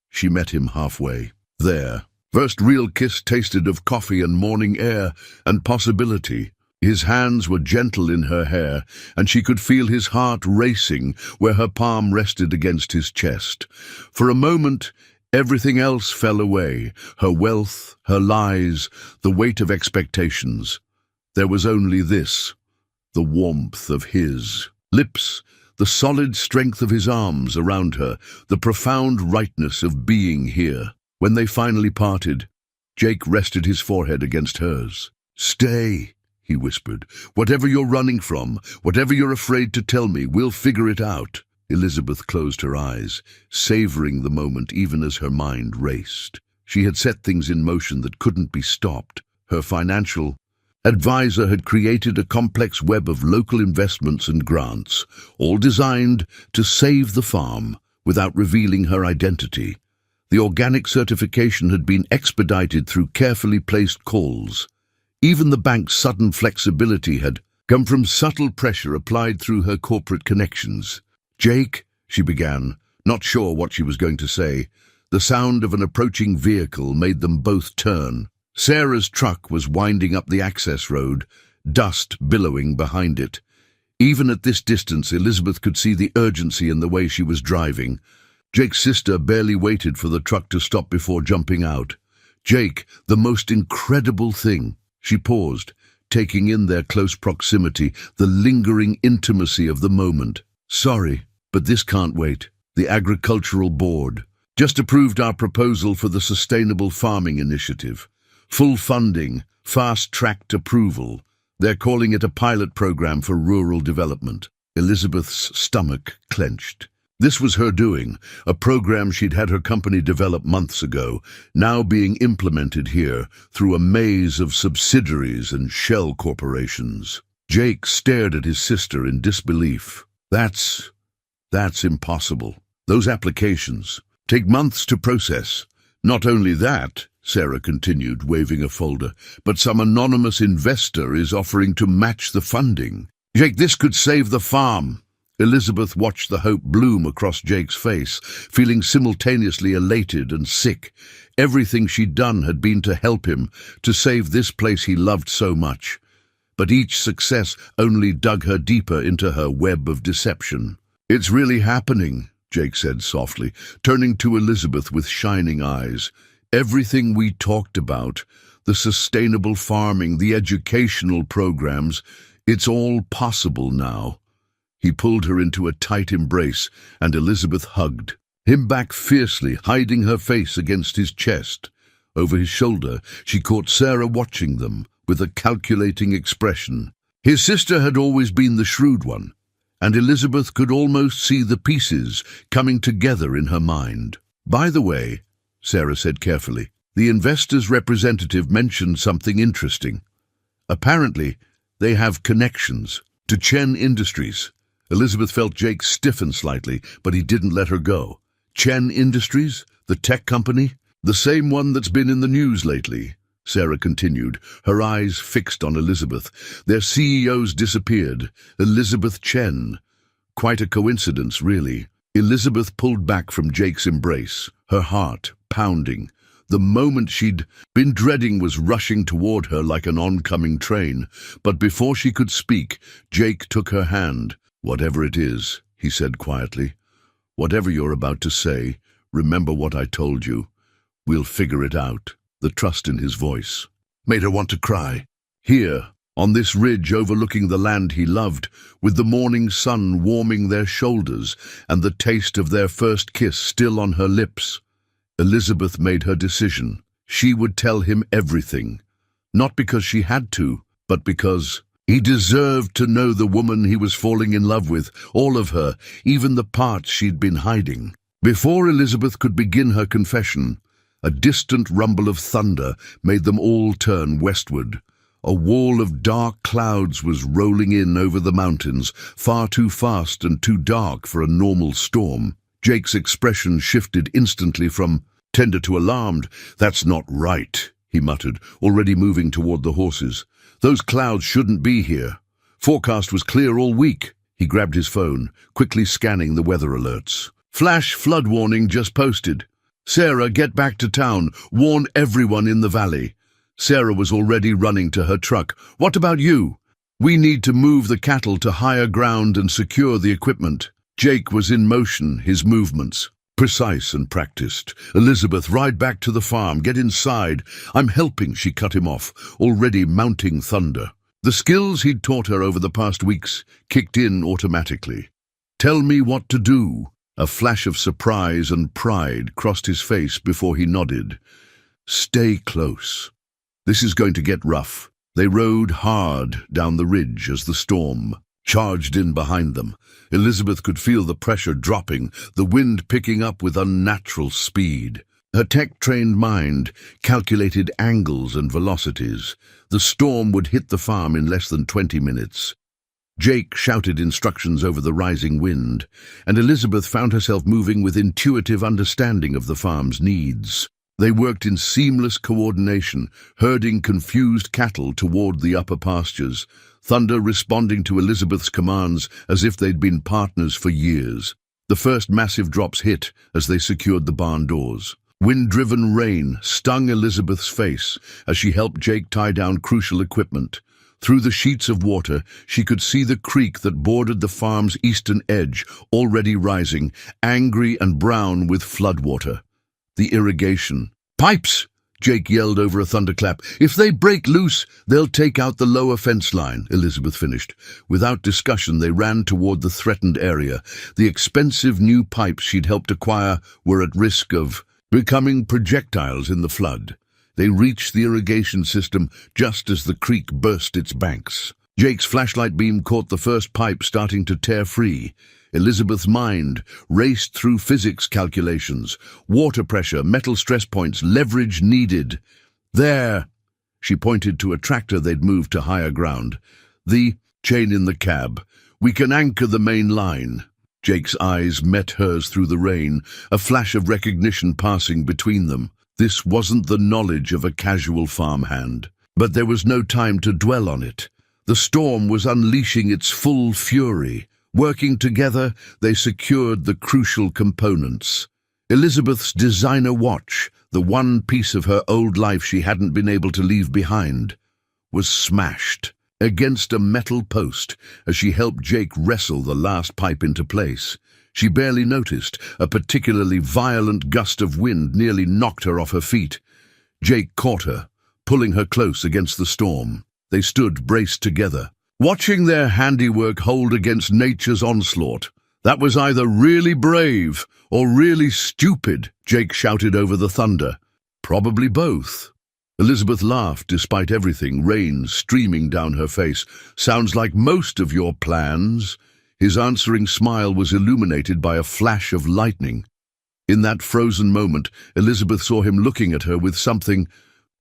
she met him halfway. Their first real kiss tasted of coffee and morning air and possibility. His hands were gentle in her hair, and she could feel his heart racing where her palm rested against his chest. For a moment, everything else fell away, her wealth, her lies, the weight of expectations. There was only this, the warmth of his lips, the solid strength of his arms around her, the profound rightness of being here. When they finally parted, Jake rested his forehead against hers. "Stay," he whispered. "Whatever you're running from, whatever you're afraid to tell me, we'll figure it out." Elizabeth closed her eyes, savoring the moment even as her mind raced. She had set things in motion that couldn't be stopped. Her financial advisor had created a complex web of local investments and grants, all designed to save the farm without revealing her identity. The organic certification had been expedited through carefully placed calls. Even the bank's sudden flexibility had come from subtle pressure applied through her corporate connections. "Jake," she began, not sure what she was going to say. The sound of an approaching vehicle made them both turn. Sarah's truck was winding up the access road, dust billowing behind it. Even at this distance, Elizabeth could see the urgency in the way she was driving. Jake's sister barely waited for the truck to stop before jumping out. "Jake, the most incredible thing." She paused, taking in their close proximity, the lingering intimacy of the moment. "Sorry, but this can't wait. The Agricultural Board just approved our proposal for the Sustainable Farming Initiative. Full funding, fast-tracked approval. They're calling it a pilot program for rural development." Elizabeth's stomach clenched. This was her doing, a program she'd had her company develop months ago, now being implemented here through a maze of subsidiaries and shell corporations. Jake stared at his sister in disbelief. That's impossible. Those applications take months to process. Not only that, Sarah continued, waving a folder, but some anonymous investor is offering to match the funding. Jake, this could save the farm. Elizabeth watched the hope bloom across Jake's face, feeling simultaneously elated and sick. Everything she'd done had been to help him, to save this place he loved so much. But each success only dug her deeper into her web of deception. It's really happening, Jake said softly, turning to Elizabeth with shining eyes. Everything we talked about, the sustainable farming, the educational programs, it's all possible now. He pulled her into a tight embrace, and Elizabeth hugged him back fiercely, hiding her face against his chest. Over his shoulder, she caught Sarah watching them, with a calculating expression. His sister had always been the shrewd one, and Elizabeth could almost see the pieces coming together in her mind. By the way, Sarah said carefully, the investor's representative mentioned something interesting. Apparently, they have connections to Chen Industries. Elizabeth felt Jake stiffen slightly, but he didn't let her go. Chen Industries? The tech company? The same one that's been in the news lately, Sarah continued, her eyes fixed on Elizabeth. Their CEO's disappeared. Elizabeth Chen. Quite a coincidence, really. Elizabeth pulled back from Jake's embrace, her heart pounding. The moment she'd been dreading was rushing toward her like an oncoming train. But before she could speak, Jake took her hand. Whatever it is, he said quietly, whatever you're about to say, remember what I told you. We'll figure it out. The trust in his voice made her want to cry. Here, on this ridge overlooking the land he loved, with the morning sun warming their shoulders and the taste of their first kiss still on her lips, Elizabeth made her decision. She would tell him everything, not because she had to, but because he deserved to know the woman he was falling in love with, all of her, even the parts she'd been hiding. Before Elizabeth could begin her confession, a distant rumble of thunder made them all turn westward. A wall of dark clouds was rolling in over the mountains, far too fast and too dark for a normal storm. Jake's expression shifted instantly from tender to alarmed. That's not right, he muttered, already moving toward the horses. Those clouds shouldn't be here. Forecast was clear all week. He grabbed his phone, quickly scanning the weather alerts. Flash flood warning just posted. Sarah, get back to town. Warn everyone in the valley. Sarah was already running to her truck. What about you? We need to move the cattle to higher ground and secure the equipment. Jake was in motion, his movements precise and practiced. Elizabeth, ride back to the farm. Get inside. I'm helping, she cut him off, already mounting thunder. The skills he'd taught her over the past weeks kicked in automatically. Tell me what to do. A flash of surprise and pride crossed his face before he nodded. Stay close. This is going to get rough. They rode hard down the ridge as the storm charged in behind them. Elizabeth could feel the pressure dropping, the wind picking up with unnatural speed. Her tech-trained mind calculated angles and velocities. The storm would hit the farm in less than 20 minutes. Jake shouted instructions over the rising wind, and Elizabeth found herself moving with intuitive understanding of the farm's needs. They worked in seamless coordination, herding confused cattle toward the upper pastures, Thunder responding to Elizabeth's commands as if they'd been partners for years. The first massive drops hit as they secured the barn doors. Wind-driven rain stung Elizabeth's face as she helped Jake tie down crucial equipment. Through the sheets of water, she could see the creek that bordered the farm's eastern edge, already rising, angry and brown with floodwater. The irrigation. "Pipes!" Jake yelled over a thunderclap. "If they break loose, they'll take out the lower fence line," Elizabeth finished. Without discussion, they ran toward the threatened area. The expensive new pipes she'd helped acquire were at risk of becoming projectiles in the flood. They reached the irrigation system just as the creek burst its banks. Jake's flashlight beam caught the first pipe starting to tear free. Elizabeth's mind raced through physics calculations, water pressure, metal stress points, leverage needed. There, she pointed to a tractor they'd moved to higher ground. The chain in the cab. We can anchor the main line. Jake's eyes met hers through the rain, a flash of recognition passing between them. This wasn't the knowledge of a casual farmhand. But there was no time to dwell on it. The storm was unleashing its full fury. Working together, they secured the crucial components. Elizabeth's designer watch, the one piece of her old life she hadn't been able to leave behind, was smashed against a metal post as she helped Jake wrestle the last pipe into place. She barely noticed. A particularly violent gust of wind nearly knocked her off her feet. Jake caught her, pulling her close against the storm. They stood braced together, watching their handiwork hold against nature's onslaught. That was either really brave or really stupid, Jake shouted over the thunder. Probably both. Elizabeth laughed despite everything, rain streaming down her face. Sounds like most of your plans. His answering smile was illuminated by a flash of lightning. In that frozen moment, Elizabeth saw him looking at her with something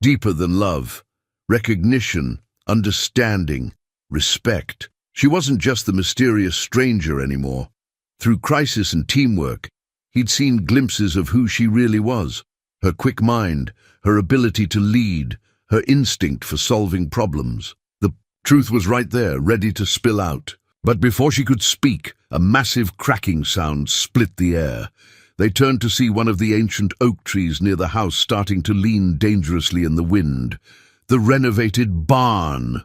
deeper than love. Recognition, understanding, respect. She wasn't just the mysterious stranger anymore. Through crisis and teamwork, he'd seen glimpses of who she really was. Her quick mind, her ability to lead, her instinct for solving problems. The truth was right there, ready to spill out. But before she could speak, a massive cracking sound split the air. They turned to see one of the ancient oak trees near the house starting to lean dangerously in the wind. The renovated barn.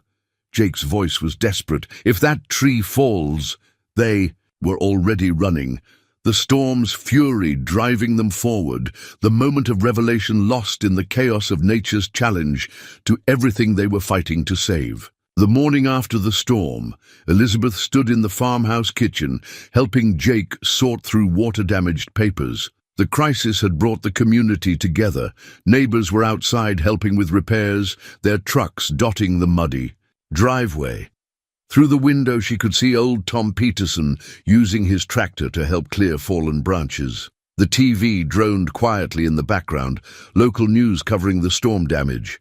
Jake's voice was desperate. If that tree falls, they were already running. The storm's fury driving them forward, the moment of revelation lost in the chaos of nature's challenge to everything they were fighting to save. The morning after the storm, Elizabeth stood in the farmhouse kitchen, helping Jake sort through water-damaged papers. The crisis had brought the community together. Neighbors were outside helping with repairs, their trucks dotting the muddy driveway. Through the window she could see old Tom Peterson using his tractor to help clear fallen branches. The TV droned quietly in the background, local news covering the storm damage.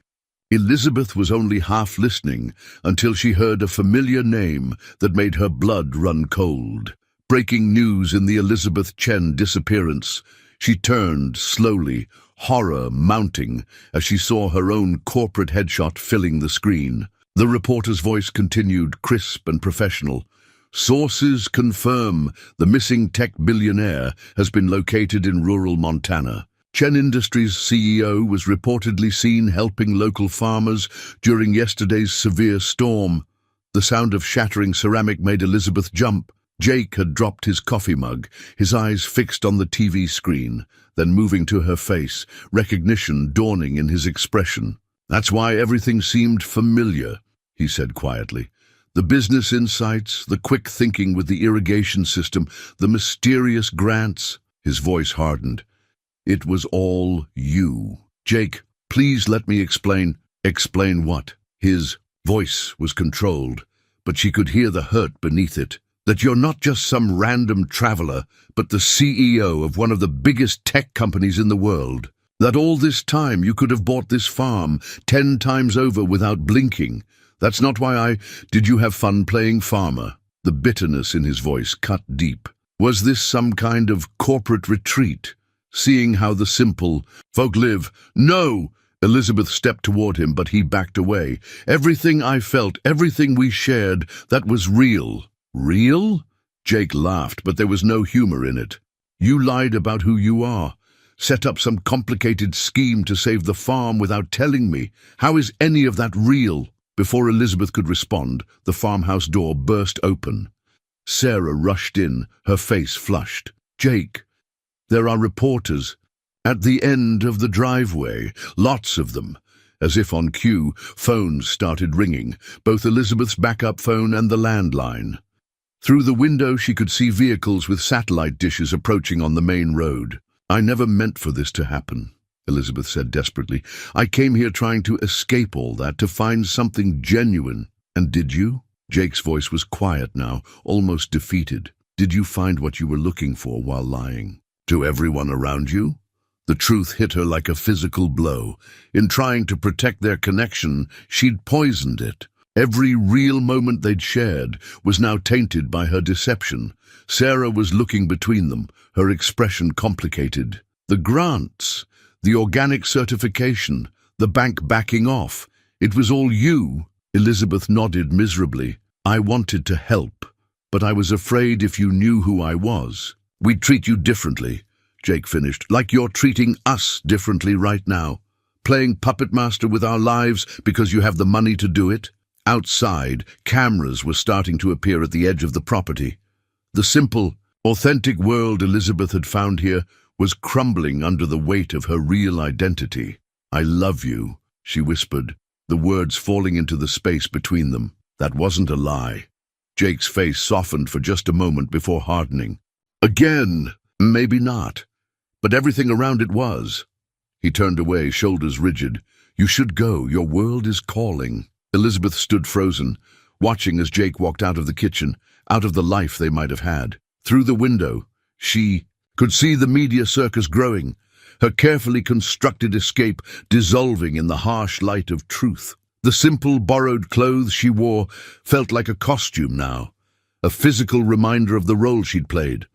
Elizabeth was only half listening until she heard a familiar name that made her blood run cold. Breaking news in the Elizabeth Chen disappearance. She turned slowly, horror mounting as she saw her own corporate headshot filling the screen. The reporter's voice continued, crisp and professional. Sources confirm the missing tech billionaire has been located in rural Montana. Chen Industries' CEO was reportedly seen helping local farmers during yesterday's severe storm. The sound of shattering ceramic made Elizabeth jump. Jake had dropped his coffee mug, his eyes fixed on the TV screen, then moving to her face, recognition dawning in his expression. That's why everything seemed familiar, he said quietly. The business insights, the quick thinking with the irrigation system, the mysterious grants. His voice hardened. It was all you. Jake, please let me explain. Explain what? His voice was controlled, but she could hear the hurt beneath it. That you're not just some random traveler, but the CEO of one of the biggest tech companies in the world. That all this time you could have bought this farm 10 times over without blinking. That's not why Did you have fun playing farmer? The bitterness in his voice cut deep. Was this some kind of corporate retreat? Seeing how the simple folk live? No! Elizabeth stepped toward him, but he backed away. Everything I felt, everything we shared, that was real. Real? Jake laughed, but there was no humor in it. You lied about who you are. Set up some complicated scheme to save the farm without telling me. How is any of that real? Before Elizabeth could respond, the farmhouse door burst open. Sarah rushed in, her face flushed. Jake, there are reporters. At the end of the driveway, lots of them. As if on cue, phones started ringing, both Elizabeth's backup phone and the landline. Through the window she could see vehicles with satellite dishes approaching on the main road. I never meant for this to happen, Elizabeth said desperately. I came here trying to escape all that, to find something genuine. And did you? Jake's voice was quiet now, almost defeated. Did you find what you were looking for while lying? To everyone around you? The truth hit her like a physical blow. In trying to protect their connection, she'd poisoned it. Every real moment they'd shared was now tainted by her deception. Sarah was looking between them, her expression complicated. The grants, the organic certification, the bank backing off. It was all you. Elizabeth nodded miserably. I wanted to help, but I was afraid if you knew who I was. We'd treat you differently, Jake finished, like you're treating us differently right now. Playing puppet master with our lives because you have the money to do it. Outside, cameras were starting to appear at the edge of the property. The simple, authentic world Elizabeth had found here was crumbling under the weight of her real identity. I love you, she whispered, the words falling into the space between them. That wasn't a lie. Jake's face softened for just a moment before hardening. Again, maybe not, but everything around it was. He turned away, shoulders rigid. You should go, your world is calling. Elizabeth stood frozen, watching as Jake walked out of the kitchen, out of the life they might have had. Through the window, she could see the media circus growing, her carefully constructed escape dissolving in the harsh light of truth. The simple, borrowed clothes she wore felt like a costume now, a physical reminder of the role she'd played.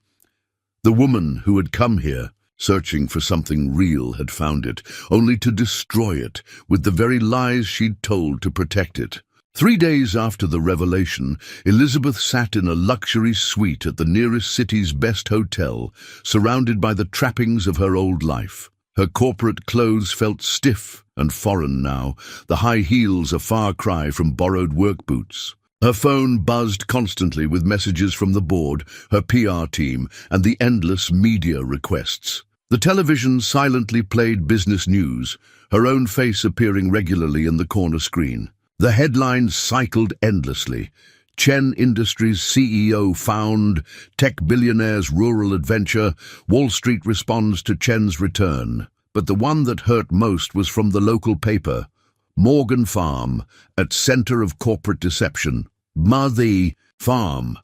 The woman who had come here, searching for something real, had found it, only to destroy it with the very lies she'd told to protect it. 3 days after the revelation, Elizabeth sat in a luxury suite at the nearest city's best hotel, surrounded by the trappings of her old life. Her corporate clothes felt stiff and foreign now, the high heels a far cry from borrowed work boots. Her phone buzzed constantly with messages from the board, her PR team, and the endless media requests. The television silently played business news, her own face appearing regularly in the corner screen. The headlines cycled endlessly. Chen Industries CEO found, tech billionaire's rural adventure, Wall Street responds to Chen's return. But the one that hurt most was from the local paper, Morgan Farm, at center of corporate deception. Mothy Farm.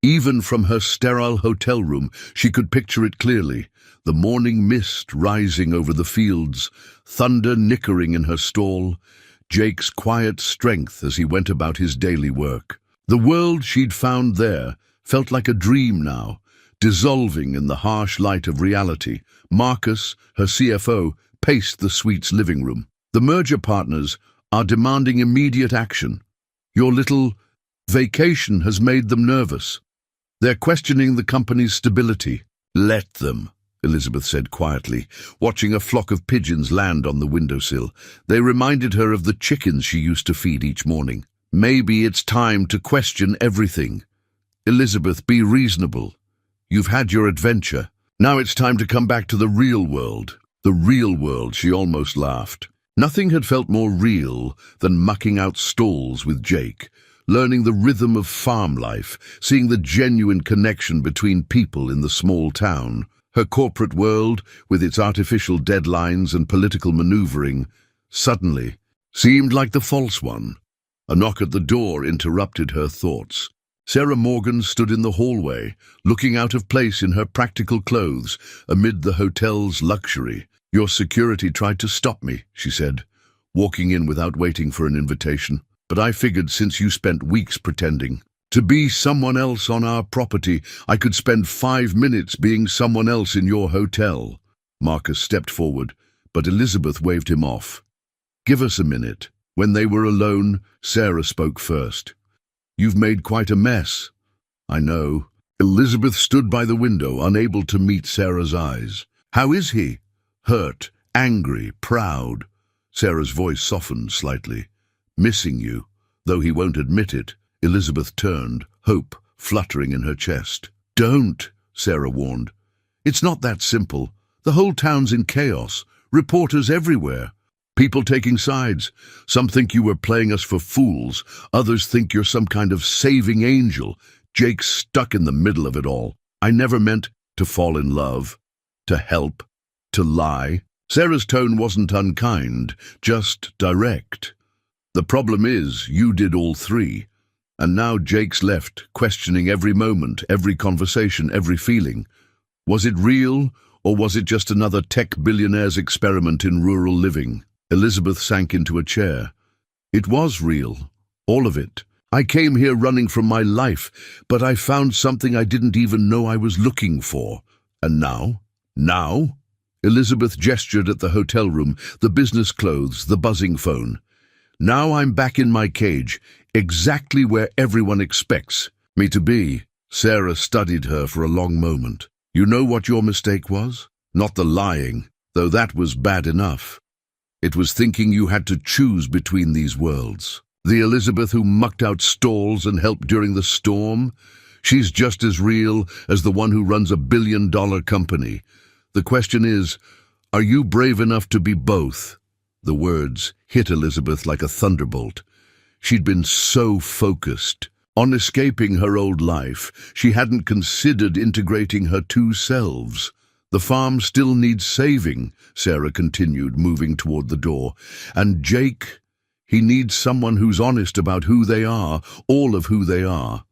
Even from her sterile hotel room, she could picture it clearly. The morning mist rising over the fields, thunder nickering in her stall, Jake's quiet strength as he went about his daily work. The world she'd found there felt like a dream now, dissolving in the harsh light of reality. Marcus, her CFO, paced the suite's living room. The merger partners are demanding immediate action. Your little vacation has made them nervous. They're questioning the company's stability. Let them, Elizabeth said quietly, watching a flock of pigeons land on the windowsill. They reminded her of the chickens she used to feed each morning. Maybe it's time to question everything. Elizabeth, be reasonable. You've had your adventure. Now it's time to come back to the real world. The real world, she almost laughed. Nothing had felt more real than mucking out stalls with Jake, learning the rhythm of farm life, seeing the genuine connection between people in the small town. Her corporate world, with its artificial deadlines and political maneuvering, suddenly seemed like the false one. A knock at the door interrupted her thoughts. Sarah Morgan stood in the hallway, looking out of place in her practical clothes amid the hotel's luxury. Your security tried to stop me, she said, walking in without waiting for an invitation. But I figured since you spent weeks pretending to be someone else on our property, I could spend 5 minutes being someone else in your hotel. Marcus stepped forward, but Elizabeth waved him off. Give us a minute. When they were alone, Sarah spoke first. You've made quite a mess. I know. Elizabeth stood by the window, unable to meet Sarah's eyes. How is he? Hurt, angry, proud. Sarah's voice softened slightly. Missing you, though he won't admit it. Elizabeth turned, hope fluttering in her chest. Don't, Sarah warned. It's not that simple. The whole town's in chaos. Reporters everywhere. People taking sides. Some think you were playing us for fools. Others think you're some kind of saving angel. Jake's stuck in the middle of it all. I never meant to fall in love, to help, to lie. Sarah's tone wasn't unkind, just direct. The problem is, you did all three. And now Jake's left, questioning every moment, every conversation, every feeling. Was it real, or was it just another tech billionaire's experiment in rural living? Elizabeth sank into a chair. It was real, all of it. I came here running from my life, but I found something I didn't even know I was looking for. And now? Now? Elizabeth gestured at the hotel room, the business clothes, the buzzing phone. Now I'm back in my cage, exactly where everyone expects me to be. Sarah studied her for a long moment. You know what your mistake was? Not the lying, though that was bad enough. It was thinking you had to choose between these worlds. The Elizabeth who mucked out stalls and helped during the storm? She's just as real as the one who runs a billion-dollar company. The question is, are you brave enough to be both? The words hit Elizabeth like a thunderbolt. She'd been so focused on escaping her old life, she hadn't considered integrating her two selves. The farm still needs saving, Sarah continued, moving toward the door. And Jake, he needs someone who's honest about who they are, all of who they are.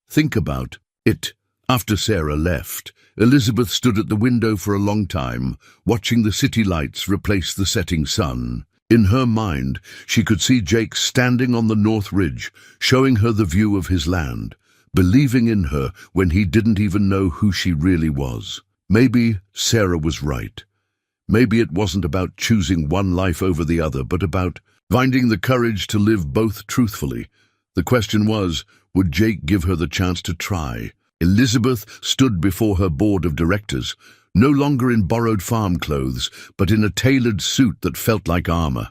Think about it. After Sarah left, Elizabeth stood at the window for a long time, watching the city lights replace the setting sun. In her mind, she could see Jake standing on the North Ridge, showing her the view of his land, believing in her when he didn't even know who she really was. Maybe Sarah was right. Maybe it wasn't about choosing one life over the other, but about finding the courage to live both truthfully. The question was, would Jake give her the chance to try? Elizabeth stood before her board of directors, no longer in borrowed farm clothes, but in a tailored suit that felt like armor.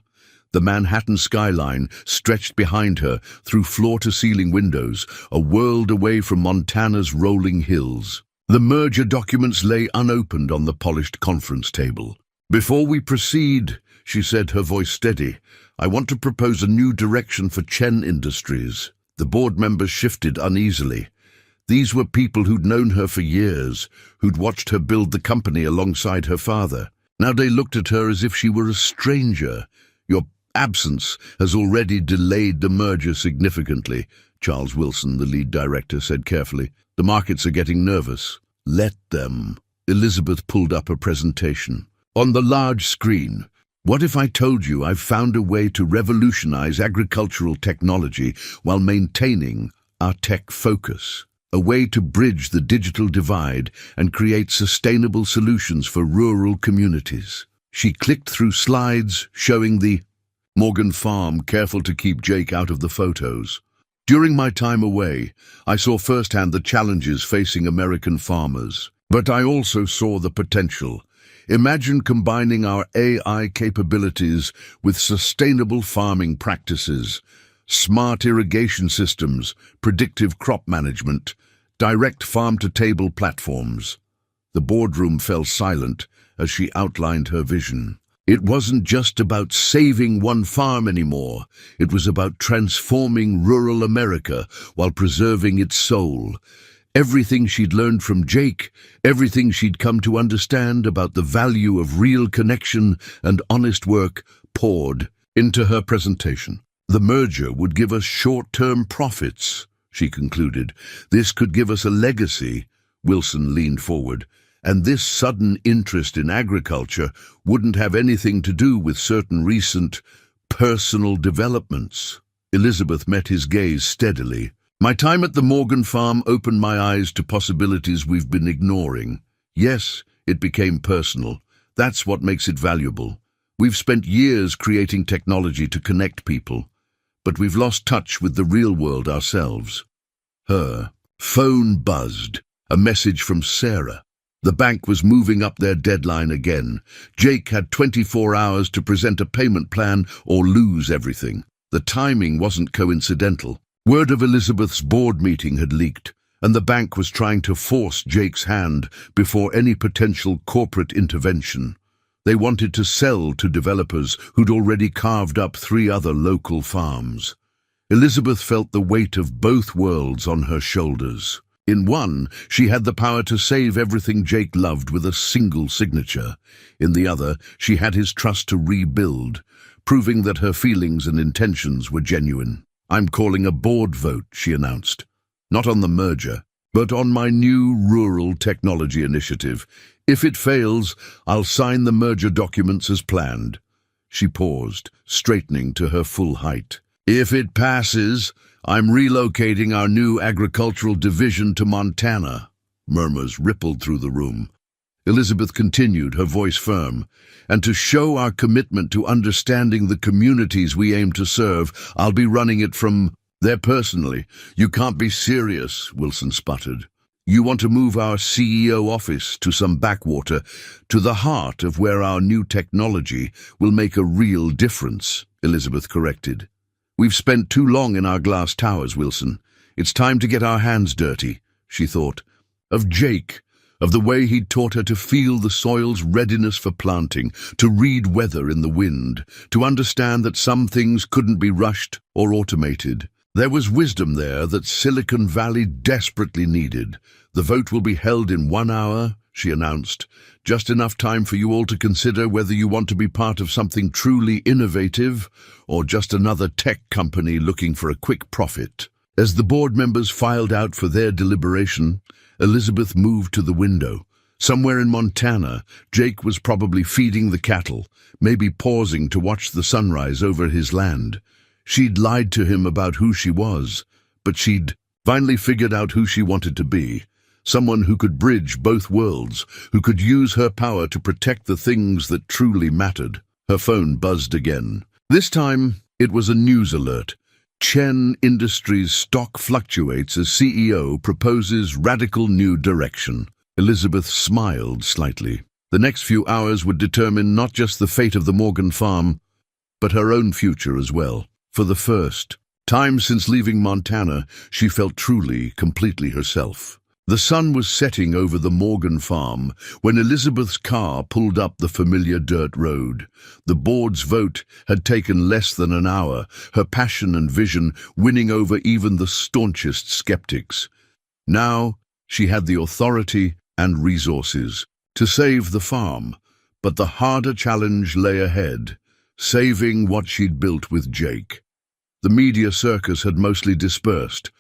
The Manhattan skyline stretched behind her through floor-to-ceiling windows, a world away from Montana's rolling hills. The merger documents lay unopened on the polished conference table. Before we proceed, she said, her voice steady, I want to propose a new direction for Chen Industries. The board members shifted uneasily. These were people who'd known her for years, who'd watched her build the company alongside her father. Now they looked at her as if she were a stranger. Your absence has already delayed the merger significantly, Charles Wilson, the lead director, said carefully. The markets are getting nervous. Let them. Elizabeth pulled up a presentation. On the large screen, what if I told you I've found a way to revolutionize agricultural technology while maintaining our tech focus? A way to bridge the digital divide and create sustainable solutions for rural communities. She clicked through slides showing the Morgan farm, careful to keep Jake out of the photos. During my time away, I saw firsthand the challenges facing American farmers. But I also saw the potential. Imagine combining our AI capabilities with sustainable farming practices, smart irrigation systems, predictive crop management, direct farm-to-table platforms. The boardroom fell silent as she outlined her vision. It wasn't just about saving one farm anymore. It was about transforming rural America while preserving its soul. Everything she'd learned from Jake, everything she'd come to understand about the value of real connection and honest work poured into her presentation. The merger would give us short-term profits, she concluded. This could give us a legacy. Wilson leaned forward. And this sudden interest in agriculture wouldn't have anything to do with certain recent personal developments. Elizabeth met his gaze steadily. My time at the Morgan farm opened my eyes to possibilities we've been ignoring. Yes, it became personal. That's what makes it valuable. We've spent years creating technology to connect people, but we've lost touch with the real world ourselves. Her phone buzzed. A message from Sarah. The bank was moving up their deadline again. Jake had 24 hours to present a payment plan or lose everything. The timing wasn't coincidental. Word of Elizabeth's board meeting had leaked, and the bank was trying to force Jake's hand before any potential corporate intervention. They wanted to sell to developers who'd already carved up 3 other local farms. Elizabeth felt the weight of both worlds on her shoulders. In one, she had the power to save everything Jake loved with a single signature. In the other, she had his trust to rebuild, proving that her feelings and intentions were genuine. I'm calling a board vote, she announced. Not on the merger, but on my new rural technology initiative. If it fails, I'll sign the merger documents as planned. She paused, straightening to her full height. If it passes, I'm relocating our new agricultural division to Montana. Murmurs rippled through the room. Elizabeth continued, her voice firm. And to show our commitment to understanding the communities we aim to serve, I'll be running it from there personally. You can't be serious, Wilson sputtered. You want to move our CEO office to some backwater, to the heart of where our new technology will make a real difference, Elizabeth corrected. We've spent too long in our glass towers, Wilson. It's time to get our hands dirty, she thought. Of Jake, of the way he'd taught her to feel the soil's readiness for planting, to read weather in the wind, to understand that some things couldn't be rushed or automated. There was wisdom there that Silicon Valley desperately needed. The vote will be held in 1 hour, she announced. Just enough time for you all to consider whether you want to be part of something truly innovative or just another tech company looking for a quick profit. As the board members filed out for their deliberation, Elizabeth moved to the window. Somewhere in Montana, Jake was probably feeding the cattle, maybe pausing to watch the sunrise over his land. She'd lied to him about who she was, but she'd finally figured out who she wanted to be. Someone who could bridge both worlds, who could use her power to protect the things that truly mattered. Her phone buzzed again. This time, it was a news alert. Chen Industries stock fluctuates as CEO proposes radical new direction. Elizabeth smiled slightly. The next few hours would determine not just the fate of the Morgan farm, but her own future as well. For the first time since leaving Montana, she felt truly, completely herself. The sun was setting over the Morgan farm when Elizabeth's car pulled up the familiar dirt road. The board's vote had taken less than an hour, her passion and vision winning over even the staunchest skeptics. Now she had the authority and resources to save the farm, but the harder challenge lay ahead, saving what she'd built with Jake. The media circus had mostly dispersed,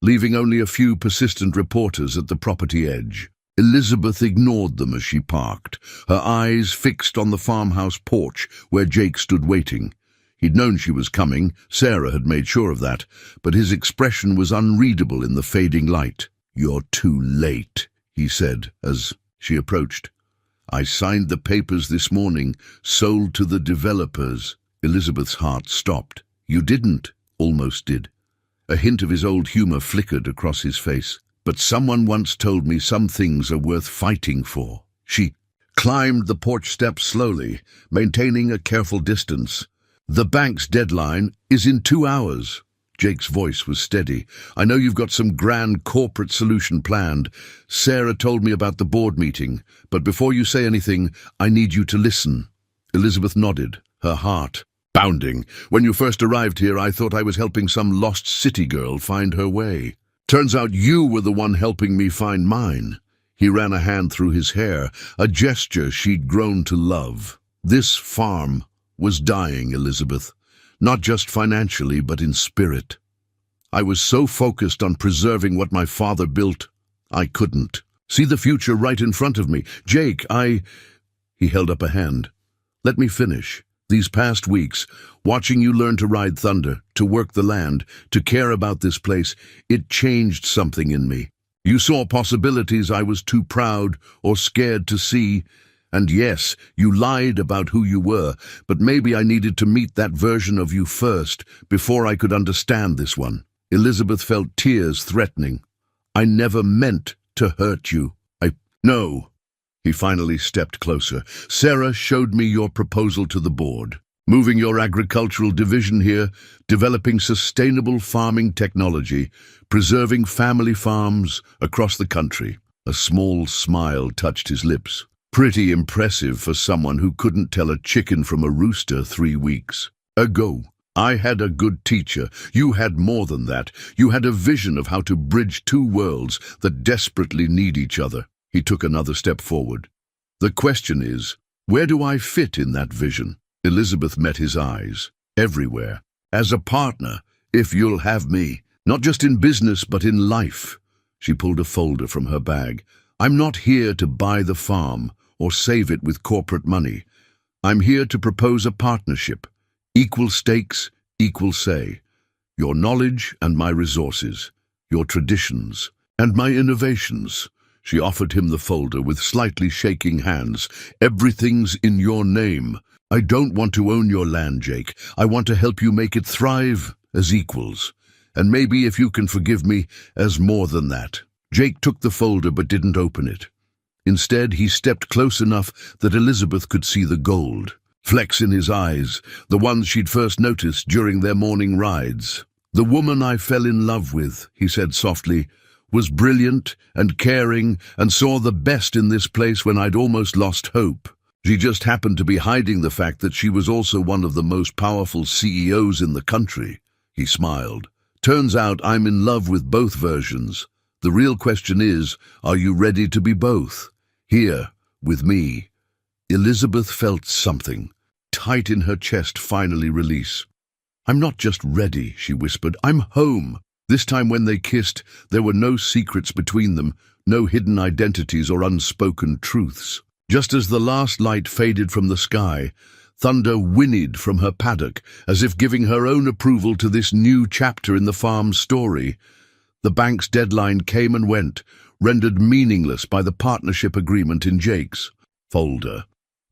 leaving only a few persistent reporters at the property edge. Elizabeth ignored them as she parked, her eyes fixed on the farmhouse porch where Jake stood waiting. He'd known she was coming, Sarah had made sure of that, but his expression was unreadable in the fading light. "You're too late," he said as she approached. "I signed the papers this morning, sold to the developers." Elizabeth's heart stopped. "You didn't," almost did. A hint of his old humor flickered across his face. "But someone once told me some things are worth fighting for." She climbed the porch steps slowly, maintaining a careful distance. "The bank's deadline is in 2 hours." Jake's voice was steady. "I know you've got some grand corporate solution planned. Sarah told me about the board meeting, but before you say anything, I need you to listen." Elizabeth nodded, her heart pounding. "When you first arrived here, I thought I was helping some lost city girl find her way. Turns out you were the one helping me find mine." He ran a hand through his hair, a gesture she'd grown to love. "This farm was dying, Elizabeth. Not just financially, but in spirit. I was so focused on preserving what my father built, I couldn't see the future right in front of me. Jake, He held up a hand. "Let me finish. These past weeks, watching you learn to ride thunder, to work the land, to care about this place, it changed something in me. You saw possibilities I was too proud or scared to see. And yes, you lied about who you were, but maybe I needed to meet that version of you first before I could understand this one." Elizabeth felt tears threatening. "I never meant to hurt you. No." He finally stepped closer. "Sarah showed me your proposal to the board. Moving your agricultural division here, developing sustainable farming technology, preserving family farms across the country." A small smile touched his lips. "Pretty impressive for someone who couldn't tell a chicken from a rooster 3 weeks ago. I had a good teacher. You had more than that. You had a vision of how to bridge 2 worlds that desperately need each other." He took another step forward. "The question is, where do I fit in that vision?" Elizabeth met his eyes. "Everywhere. As a partner, if you'll have me. Not just in business, but in life." She pulled a folder from her bag. "I'm not here to buy the farm or save it with corporate money. I'm here to propose a partnership. Equal stakes, equal say. Your knowledge and my resources. Your traditions and my innovations." She offered him the folder with slightly shaking hands. "Everything's in your name. I don't want to own your land, Jake. I want to help you make it thrive as equals. And maybe, if you can forgive me, as more than that." Jake took the folder but didn't open it. Instead, he stepped close enough that Elizabeth could see the gold flecks in his eyes, the ones she'd first noticed during their morning rides. "The woman I fell in love with," he said softly, "was brilliant and caring and saw the best in this place when I'd almost lost hope. She just happened to be hiding the fact that she was also one of the most powerful CEOs in the country." He smiled. "Turns out I'm in love with both versions. The real question is, are you ready to be both? Here, with me." Elizabeth felt something, tight in her chest, finally release. "I'm not just ready," she whispered. "I'm home." This time when they kissed, there were no secrets between them, no hidden identities or unspoken truths. Just as the last light faded from the sky, thunder whinnied from her paddock, as if giving her own approval to this new chapter in the farm's story. The bank's deadline came and went, rendered meaningless by the partnership agreement in Jake's folder.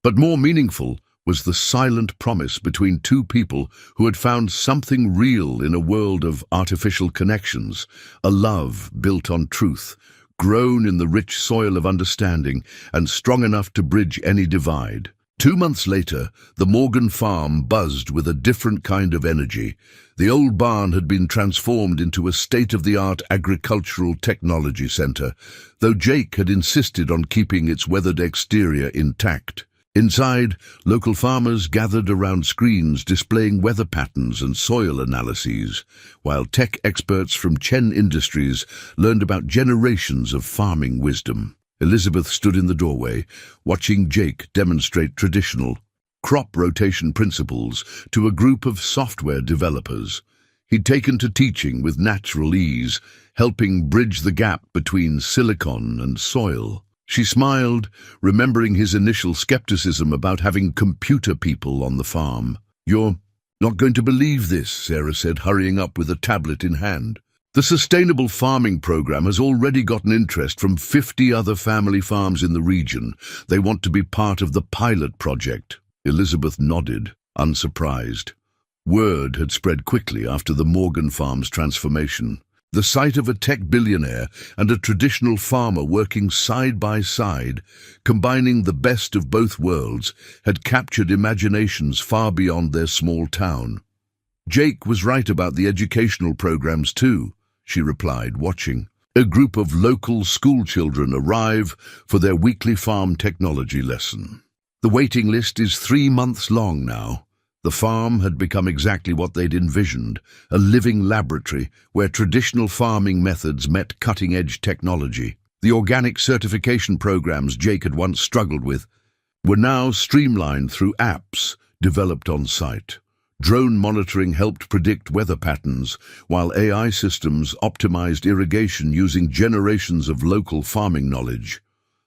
But more meaningful was the silent promise between two people who had found something real in a world of artificial connections, a love built on truth, grown in the rich soil of understanding and strong enough to bridge any divide. 2 months later, the Morgan farm buzzed with a different kind of energy. The old barn had been transformed into a state-of-the-art agricultural technology center, though Jake had insisted on keeping its weathered exterior intact. Inside, local farmers gathered around screens displaying weather patterns and soil analyses, while tech experts from Chen Industries learned about generations of farming wisdom. Elizabeth stood in the doorway, watching Jake demonstrate traditional crop rotation principles to a group of software developers. He'd taken to teaching with natural ease, helping bridge the gap between silicon and soil. She smiled, remembering his initial skepticism about having computer people on the farm. "You're not going to believe this," Sarah said, hurrying up with a tablet in hand. "The sustainable farming program has already gotten interest from 50 other family farms in the region. They want to be part of the pilot project." Elizabeth nodded, unsurprised. Word had spread quickly after the Morgan farm's transformation. The sight of a tech billionaire and a traditional farmer working side by side, combining the best of both worlds, had captured imaginations far beyond their small town. "Jake was right about the educational programs too," she replied, watching. A group of local school children arrive for their weekly farm technology lesson. The waiting list is 3 months long now. The farm had become exactly what they'd envisioned, a living laboratory where traditional farming methods met cutting-edge technology. The organic certification programs Jake had once struggled with were now streamlined through apps developed on site. Drone monitoring helped predict weather patterns, while AI systems optimized irrigation using generations of local farming knowledge.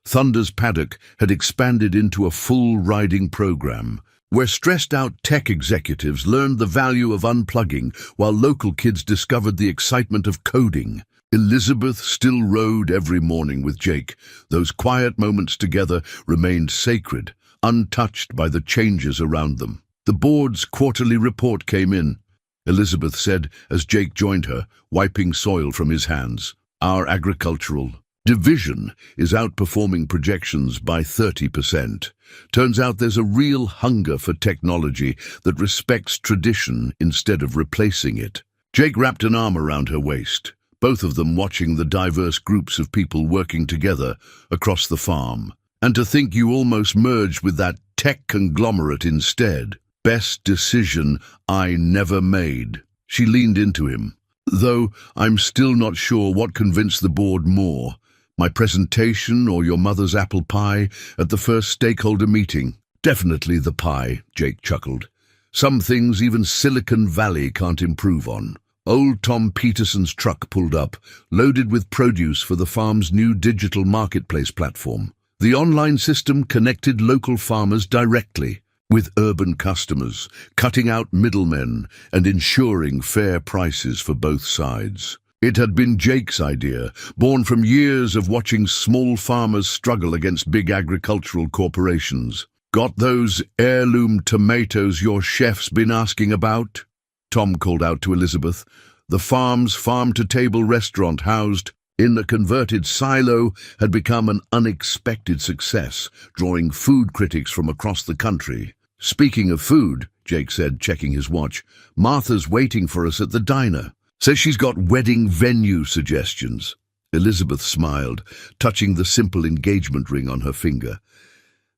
Thunder's paddock had expanded into a full riding program, where stressed-out tech executives learned the value of unplugging while local kids discovered the excitement of coding. Elizabeth still rode every morning with Jake. Those quiet moments together remained sacred, untouched by the changes around them. The board's quarterly report came in, Elizabeth said as Jake joined her, wiping soil from his hands. "Our agricultural division is outperforming projections by 30%. Turns out there's a real hunger for technology that respects tradition instead of replacing it." Jake wrapped an arm around her waist, both of them watching the diverse groups of people working together across the farm. "And to think you almost merged with that tech conglomerate instead. Best decision I never made." She leaned into him. "Though I'm still not sure what convinced the board more. My presentation or your mother's apple pie at the first stakeholder meeting?" "Definitely the pie," Jake chuckled. "Some things even Silicon Valley can't improve on." Old Tom Peterson's truck pulled up, loaded with produce for the farm's new digital marketplace platform. The online system connected local farmers directly with urban customers, cutting out middlemen and ensuring fair prices for both sides. It had been Jake's idea, born from years of watching small farmers struggle against big agricultural corporations. "Got those heirloom tomatoes your chef's been asking about?" Tom called out to Elizabeth. The farm's farm-to-table restaurant housed in the converted silo had become an unexpected success, drawing food critics from across the country. "Speaking of food," Jake said, checking his watch, "Martha's waiting for us at the diner. Says she's got wedding venue suggestions." Elizabeth smiled, touching the simple engagement ring on her finger.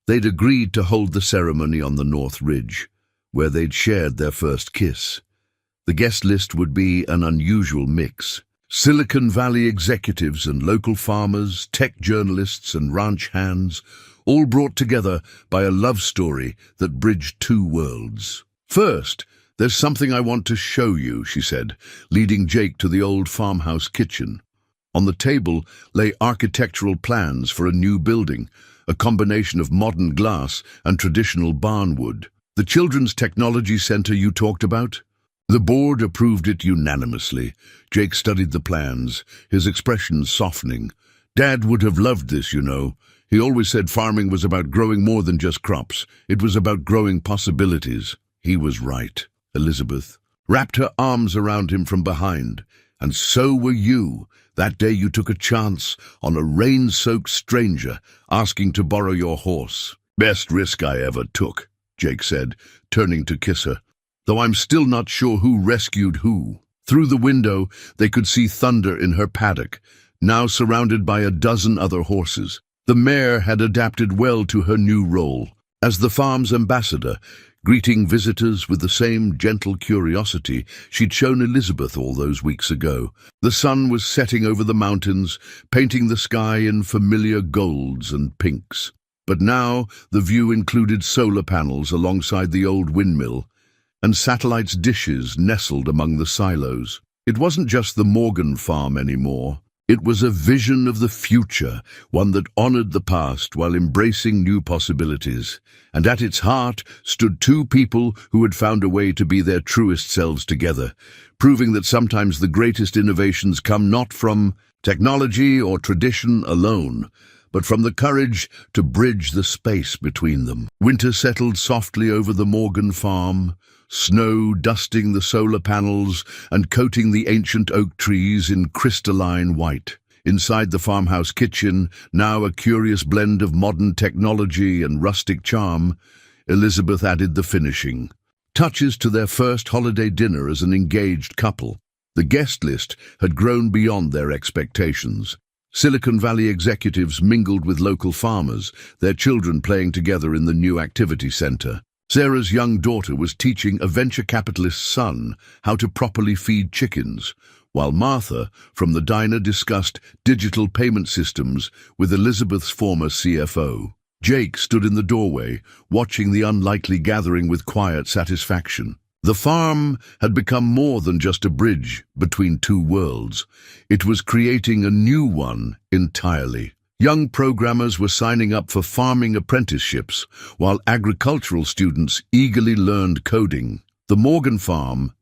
They'd agreed to hold the ceremony on the North Ridge, where they'd shared their first kiss. The guest list would be an unusual mix. Silicon Valley executives and local farmers, tech journalists and ranch hands, all brought together by a love story that bridged two worlds. "First, there's something I want to show you," she said, leading Jake to the old farmhouse kitchen. On the table lay architectural plans for a new building, a combination of modern glass and traditional barnwood. "The Children's Technology Center you talked about?" The board approved it unanimously. Jake studied the plans, his expression softening. "Dad would have loved this, you know. He always said farming was about growing more than just crops. It was about growing possibilities." He was right. Elizabeth wrapped her arms around him from behind. "And so were you. That day you took a chance on a rain-soaked stranger asking to borrow your horse." "Best risk I ever took," Jake said, turning to kiss her. "Though I'm still not sure who rescued who." Through the window, they could see Thunder in her paddock, now surrounded by a dozen other horses. The mare had adapted well to her new role as the farm's ambassador, greeting visitors with the same gentle curiosity she'd shown Elizabeth all those weeks ago. The sun was setting over the mountains, painting the sky in familiar golds and pinks. But now the view included solar panels alongside the old windmill, and satellite's dishes nestled among the silos. It wasn't just the Morgan farm anymore. It was a vision of the future, one that honored the past while embracing new possibilities. And at its heart stood two people who had found a way to be their truest selves together, proving that sometimes the greatest innovations come not from technology or tradition alone, but from the courage to bridge the space between them. Winter settled softly over the Morgan farm, snow dusting the solar panels and coating the ancient oak trees in crystalline white. Inside the farmhouse kitchen, now a curious blend of modern technology and rustic charm, Elizabeth added the finishing touches to their first holiday dinner as an engaged couple. The guest list had grown beyond their expectations. Silicon Valley executives mingled with local farmers, their children playing together in the new activity center. Sarah's young daughter was teaching a venture capitalist's son how to properly feed chickens, while Martha from the diner discussed digital payment systems with Elizabeth's former CFO. Jake stood in the doorway, watching the unlikely gathering with quiet satisfaction. The farm had become more than just a bridge between two worlds. It was creating a new one entirely. Young programmers were signing up for farming apprenticeships, while agricultural students eagerly learned coding. The Morgan farm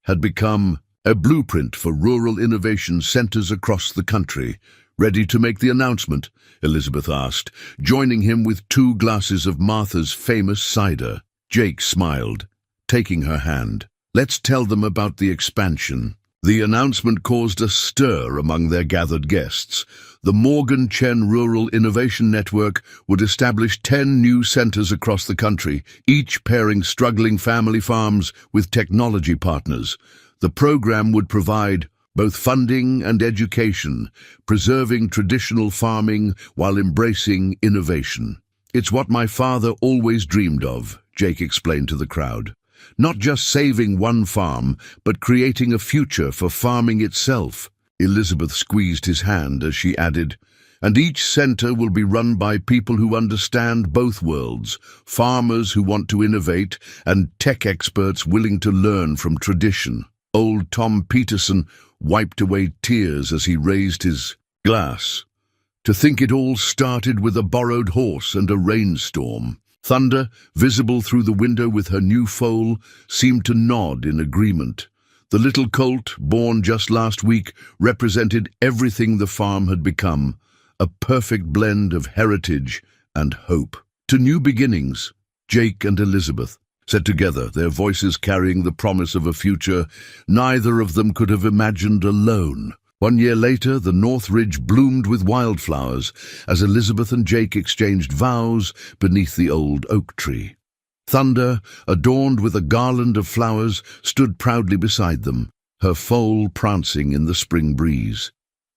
had become a blueprint for rural innovation centers across the country. "Ready to make the announcement?" Elizabeth asked, joining him with 2 glasses of Martha's famous cider. Jake smiled, taking her hand. "Let's tell them about the expansion." The announcement caused a stir among their gathered guests. The Morgan Chen Rural Innovation Network would establish 10 new centers across the country, each pairing struggling family farms with technology partners. The program would provide both funding and education, preserving traditional farming while embracing innovation. "It's what my father always dreamed of," Jake explained to the crowd. "Not just saving one farm, but creating a future for farming itself." Elizabeth squeezed his hand as she added, "And each center will be run by people who understand both worlds, farmers who want to innovate and tech experts willing to learn from tradition." Old Tom Peterson wiped away tears as he raised his glass. To think it all started with a borrowed horse and a rainstorm. Thunder, visible through the window with her new foal, seemed to nod in agreement. The little colt, born just last week, represented everything the farm had become, a perfect blend of heritage and hope. To new beginnings, Jake and Elizabeth set together, their voices carrying the promise of a future neither of them could have imagined alone. 1 year later, the North Ridge bloomed with wildflowers as Elizabeth and Jake exchanged vows beneath the old oak tree. Thunder, adorned with a garland of flowers, stood proudly beside them, her foal prancing in the spring breeze.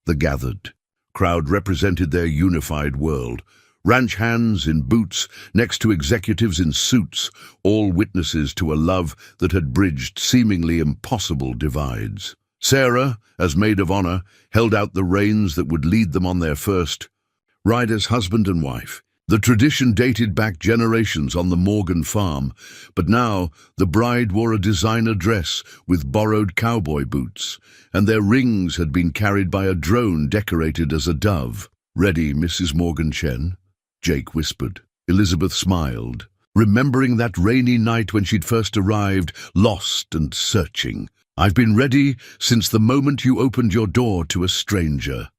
The gathered crowd represented their unified world. Ranch hands in boots, next to executives in suits, all witnesses to a love that had bridged seemingly impossible divides. Sarah, as maid of honor, held out the reins that would lead them on their first ride as husband and wife. The tradition dated back generations on the Morgan farm, but now the bride wore a designer dress with borrowed cowboy boots, and their rings had been carried by a drone decorated as a dove. "Ready, Mrs. Morgan Chen?" Jake whispered. Elizabeth smiled, remembering that rainy night when she'd first arrived, lost and searching. "I've been ready since the moment you opened your door to a stranger."